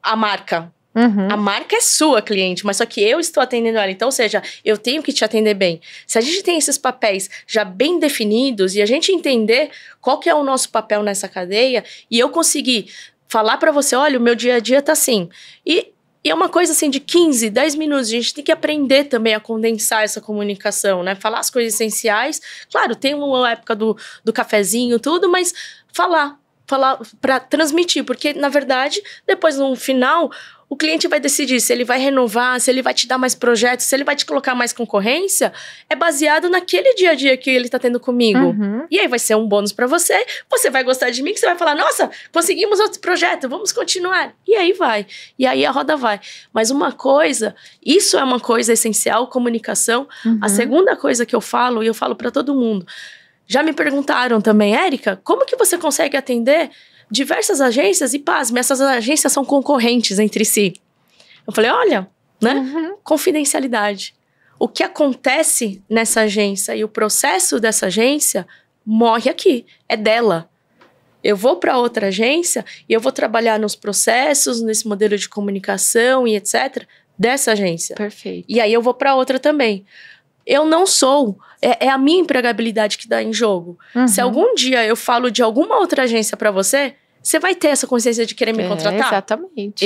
a marca. A marca é sua, cliente, mas só que eu estou atendendo ela. Então, ou seja, eu tenho que te atender bem. Se a gente tem esses papéis já bem definidos e a gente entender qual que é o nosso papel nessa cadeia e eu conseguir falar para você, olha, o meu dia a dia tá assim. E é uma coisa assim de 15, 10 minutos. A gente tem que aprender também a condensar essa comunicação, né? Falar as coisas essenciais. Claro, tem uma época do cafezinho, tudo, mas falar para transmitir. Porque, na verdade, depois no final... O cliente vai decidir se ele vai renovar, se ele vai te dar mais projetos, se ele vai te colocar mais concorrência. É baseado naquele dia a dia que ele tá tendo comigo. E aí vai ser um bônus pra você. Você vai gostar de mim, que você vai falar, nossa, conseguimos outro projeto, vamos continuar. E aí vai. E aí a roda vai. Mas uma coisa, isso é uma coisa essencial, comunicação. A segunda coisa que eu falo, e eu falo pra todo mundo. Já me perguntaram também, Érica, como que você consegue atender diversas agências e, pasme, essas agências são concorrentes entre si. Eu falei, olha, né? Confidencialidade. O que acontece nessa agência e o processo dessa agência morre aqui, é dela. Eu vou para outra agência e eu vou trabalhar nos processos, nesse modelo de comunicação e etc. dessa agência. Perfeito. E aí eu vou para outra também. Eu não sou... É a minha empregabilidade que dá em jogo. Se algum dia eu falo de alguma outra agência pra você, você vai ter essa consciência de querer me contratar? Exatamente.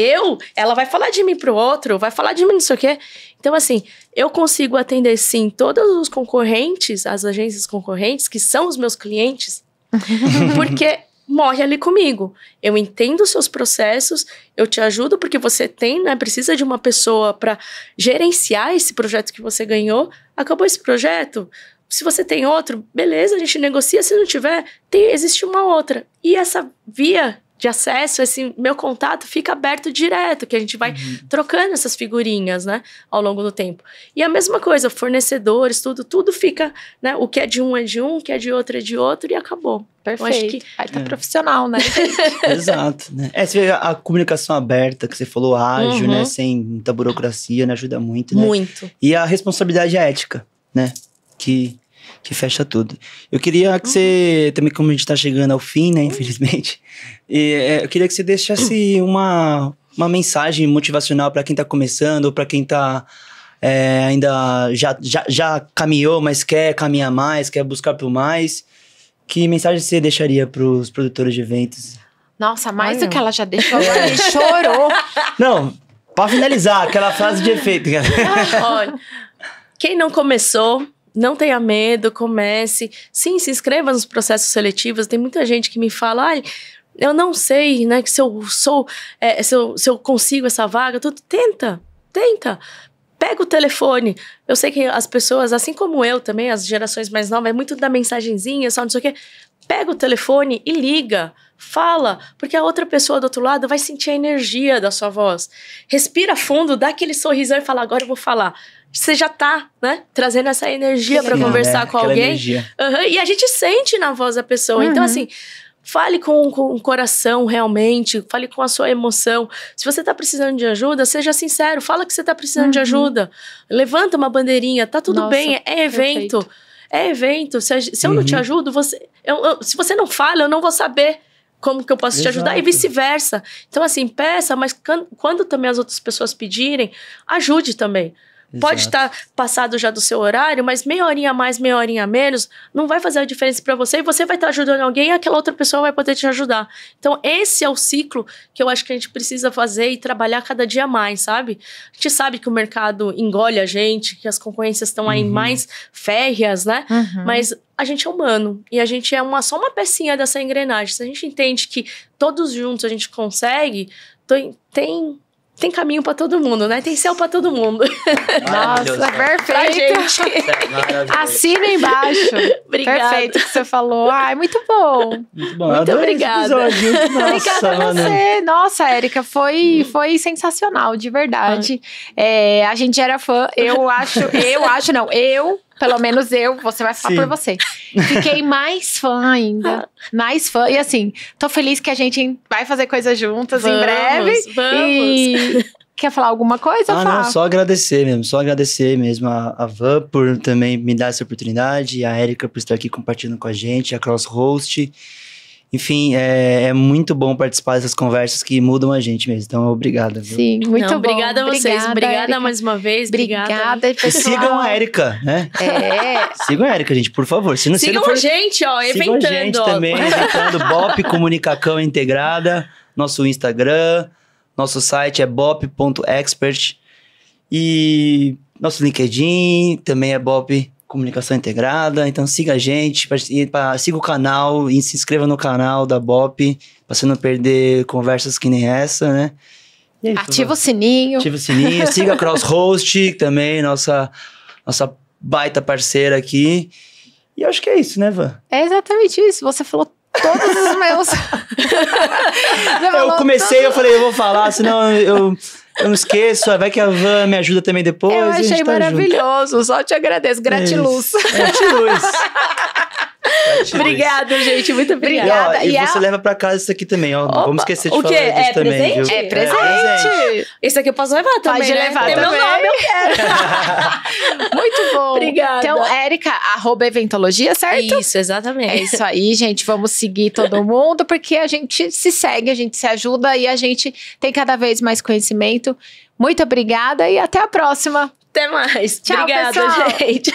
Ela vai falar de mim pro outro, vai falar de mim não sei o quê. Então, assim, eu consigo atender, sim, todos os concorrentes, as agências concorrentes, que são os meus clientes, porque... morre ali comigo. Eu entendo os seus processos, eu te ajudo porque você tem, né? Precisa de uma pessoa para gerenciar esse projeto que você ganhou. Acabou esse projeto? Se você tem outro, beleza, a gente negocia. Se não tiver, existe uma outra. E essa via de acesso, esse meu contato fica aberto direto, que a gente vai trocando essas figurinhas, né, ao longo do tempo. E a mesma coisa, fornecedores, tudo fica, né, o que é de um, o que é de outro e acabou. Perfeito. Eu acho que aí tá profissional, né? Exato, né? Você vê a comunicação aberta, que você falou, ágil, né, sem muita burocracia, né, ajuda muito, né? Muito. E a responsabilidade ética, né, que fecha tudo. Eu queria que você, também como a gente tá chegando ao fim, né, infelizmente, eu queria que você deixasse uma mensagem motivacional para quem tá começando, ou para quem tá ainda já caminhou, mas quer caminhar mais, quer buscar por mais. Que mensagem você deixaria pros produtores de eventos? Nossa, mais do que ela já deixou, agora ele chorou. Não, pra finalizar, aquela frase de efeito. Olha, quem não começou... Não tenha medo, comece. Sim, se inscreva nos processos seletivos. Tem muita gente que me fala, eu não sei, né, que se eu consigo essa vaga. Tudo. Tenta. Pega o telefone. Eu sei que as pessoas, assim como eu também, as gerações mais novas, é muito da mensagenzinha, só não sei o quê. Pega o telefone e liga. Fala, porque a outra pessoa do outro lado vai sentir a energia da sua voz. Respira fundo, dá aquele sorrisão e fala, agora eu vou falar. Você já tá, né, trazendo essa energia para conversar com alguém. E a gente sente na voz da pessoa. Então, assim, fale com o coração realmente, fale com a sua emoção. Se você tá precisando de ajuda, seja sincero, fala que você tá precisando de ajuda. Levanta uma bandeirinha, tá tudo bem, é evento. Perfeito. É evento. Se eu não te ajudo, se você não fala, eu não vou saber como que eu posso te ajudar e vice-versa. Então, assim, peça, mas quando também as outras pessoas pedirem, ajude também. Pode estar passado já do seu horário, mas meia horinha a mais, meia horinha a menos, não vai fazer a diferença para você e você vai estar ajudando alguém e aquela outra pessoa vai poder te ajudar. Então, esse é o ciclo que eu acho que a gente precisa fazer e trabalhar cada dia mais, sabe? A gente sabe que o mercado engole a gente, que as concorrências estão aí mais férreas, né? Mas a gente é humano e a gente é só uma pecinha dessa engrenagem. Se a gente entende que todos juntos a gente consegue, tem caminho pra todo mundo, né? Tem céu pra todo mundo. Nossa, perfeito. Assina embaixo. Obrigada. Perfeito o que você falou. Ai, muito bom. Muito bom. Muito obrigada. Obrigada a você. Nossa, Érica, foi sensacional, de verdade. A gente era fã. Pelo menos eu, você vai falar por você. Fiquei mais fã ainda. Mais fã. E assim, tô feliz que a gente vai fazer coisas juntas em breve. E quer falar alguma coisa? Não, só agradecer mesmo a Van por também me dar essa oportunidade, a Érica por estar aqui compartilhando com a gente, a Crosshost. Enfim, é muito bom participar dessas conversas que mudam a gente mesmo. Então, obrigado. Viu? Sim, muito bom. Obrigada a vocês. Obrigada mais uma vez. Obrigada, pessoal. E sigam a Érica, né? Sigam a Érica, gente, por favor. Sigam a gente, ó, eventando. Sigam a gente também, eventando. BOP Comunicação Integrada, nosso Instagram, nosso site é bop.expert. E nosso LinkedIn também é BOP Comunicação Integrada, então siga a gente, siga o canal e se inscreva no canal da BOP, para você não perder conversas que nem essa, né? Aí, ativa o sininho. Siga a Crosshost também, nossa baita parceira aqui. E eu acho que é isso, né, Van? É exatamente isso, você falou todos os meus... eu comecei, eu falei, eu vou falar, senão eu não esqueço, vai que a Van me ajuda também depois. Eu achei maravilhoso, só te agradeço, gratiluz. Gratiluz. Obrigada, gente, muito obrigada. E você leva pra casa isso aqui também, ó. Não vamos esquecer de falar disso também, presente? Viu? É presente. Esse aqui eu posso levar também, Pode levar Tem também. meu nome, eu quero. Muito bom. Obrigada. Então, Érica, @eventologia, certo? Isso, exatamente. É isso aí, gente. Vamos seguir todo mundo, porque a gente se segue, a gente se ajuda e a gente tem cada vez mais conhecimento. Muito obrigada e até a próxima. Até mais. Tchau, obrigada, pessoal. gente.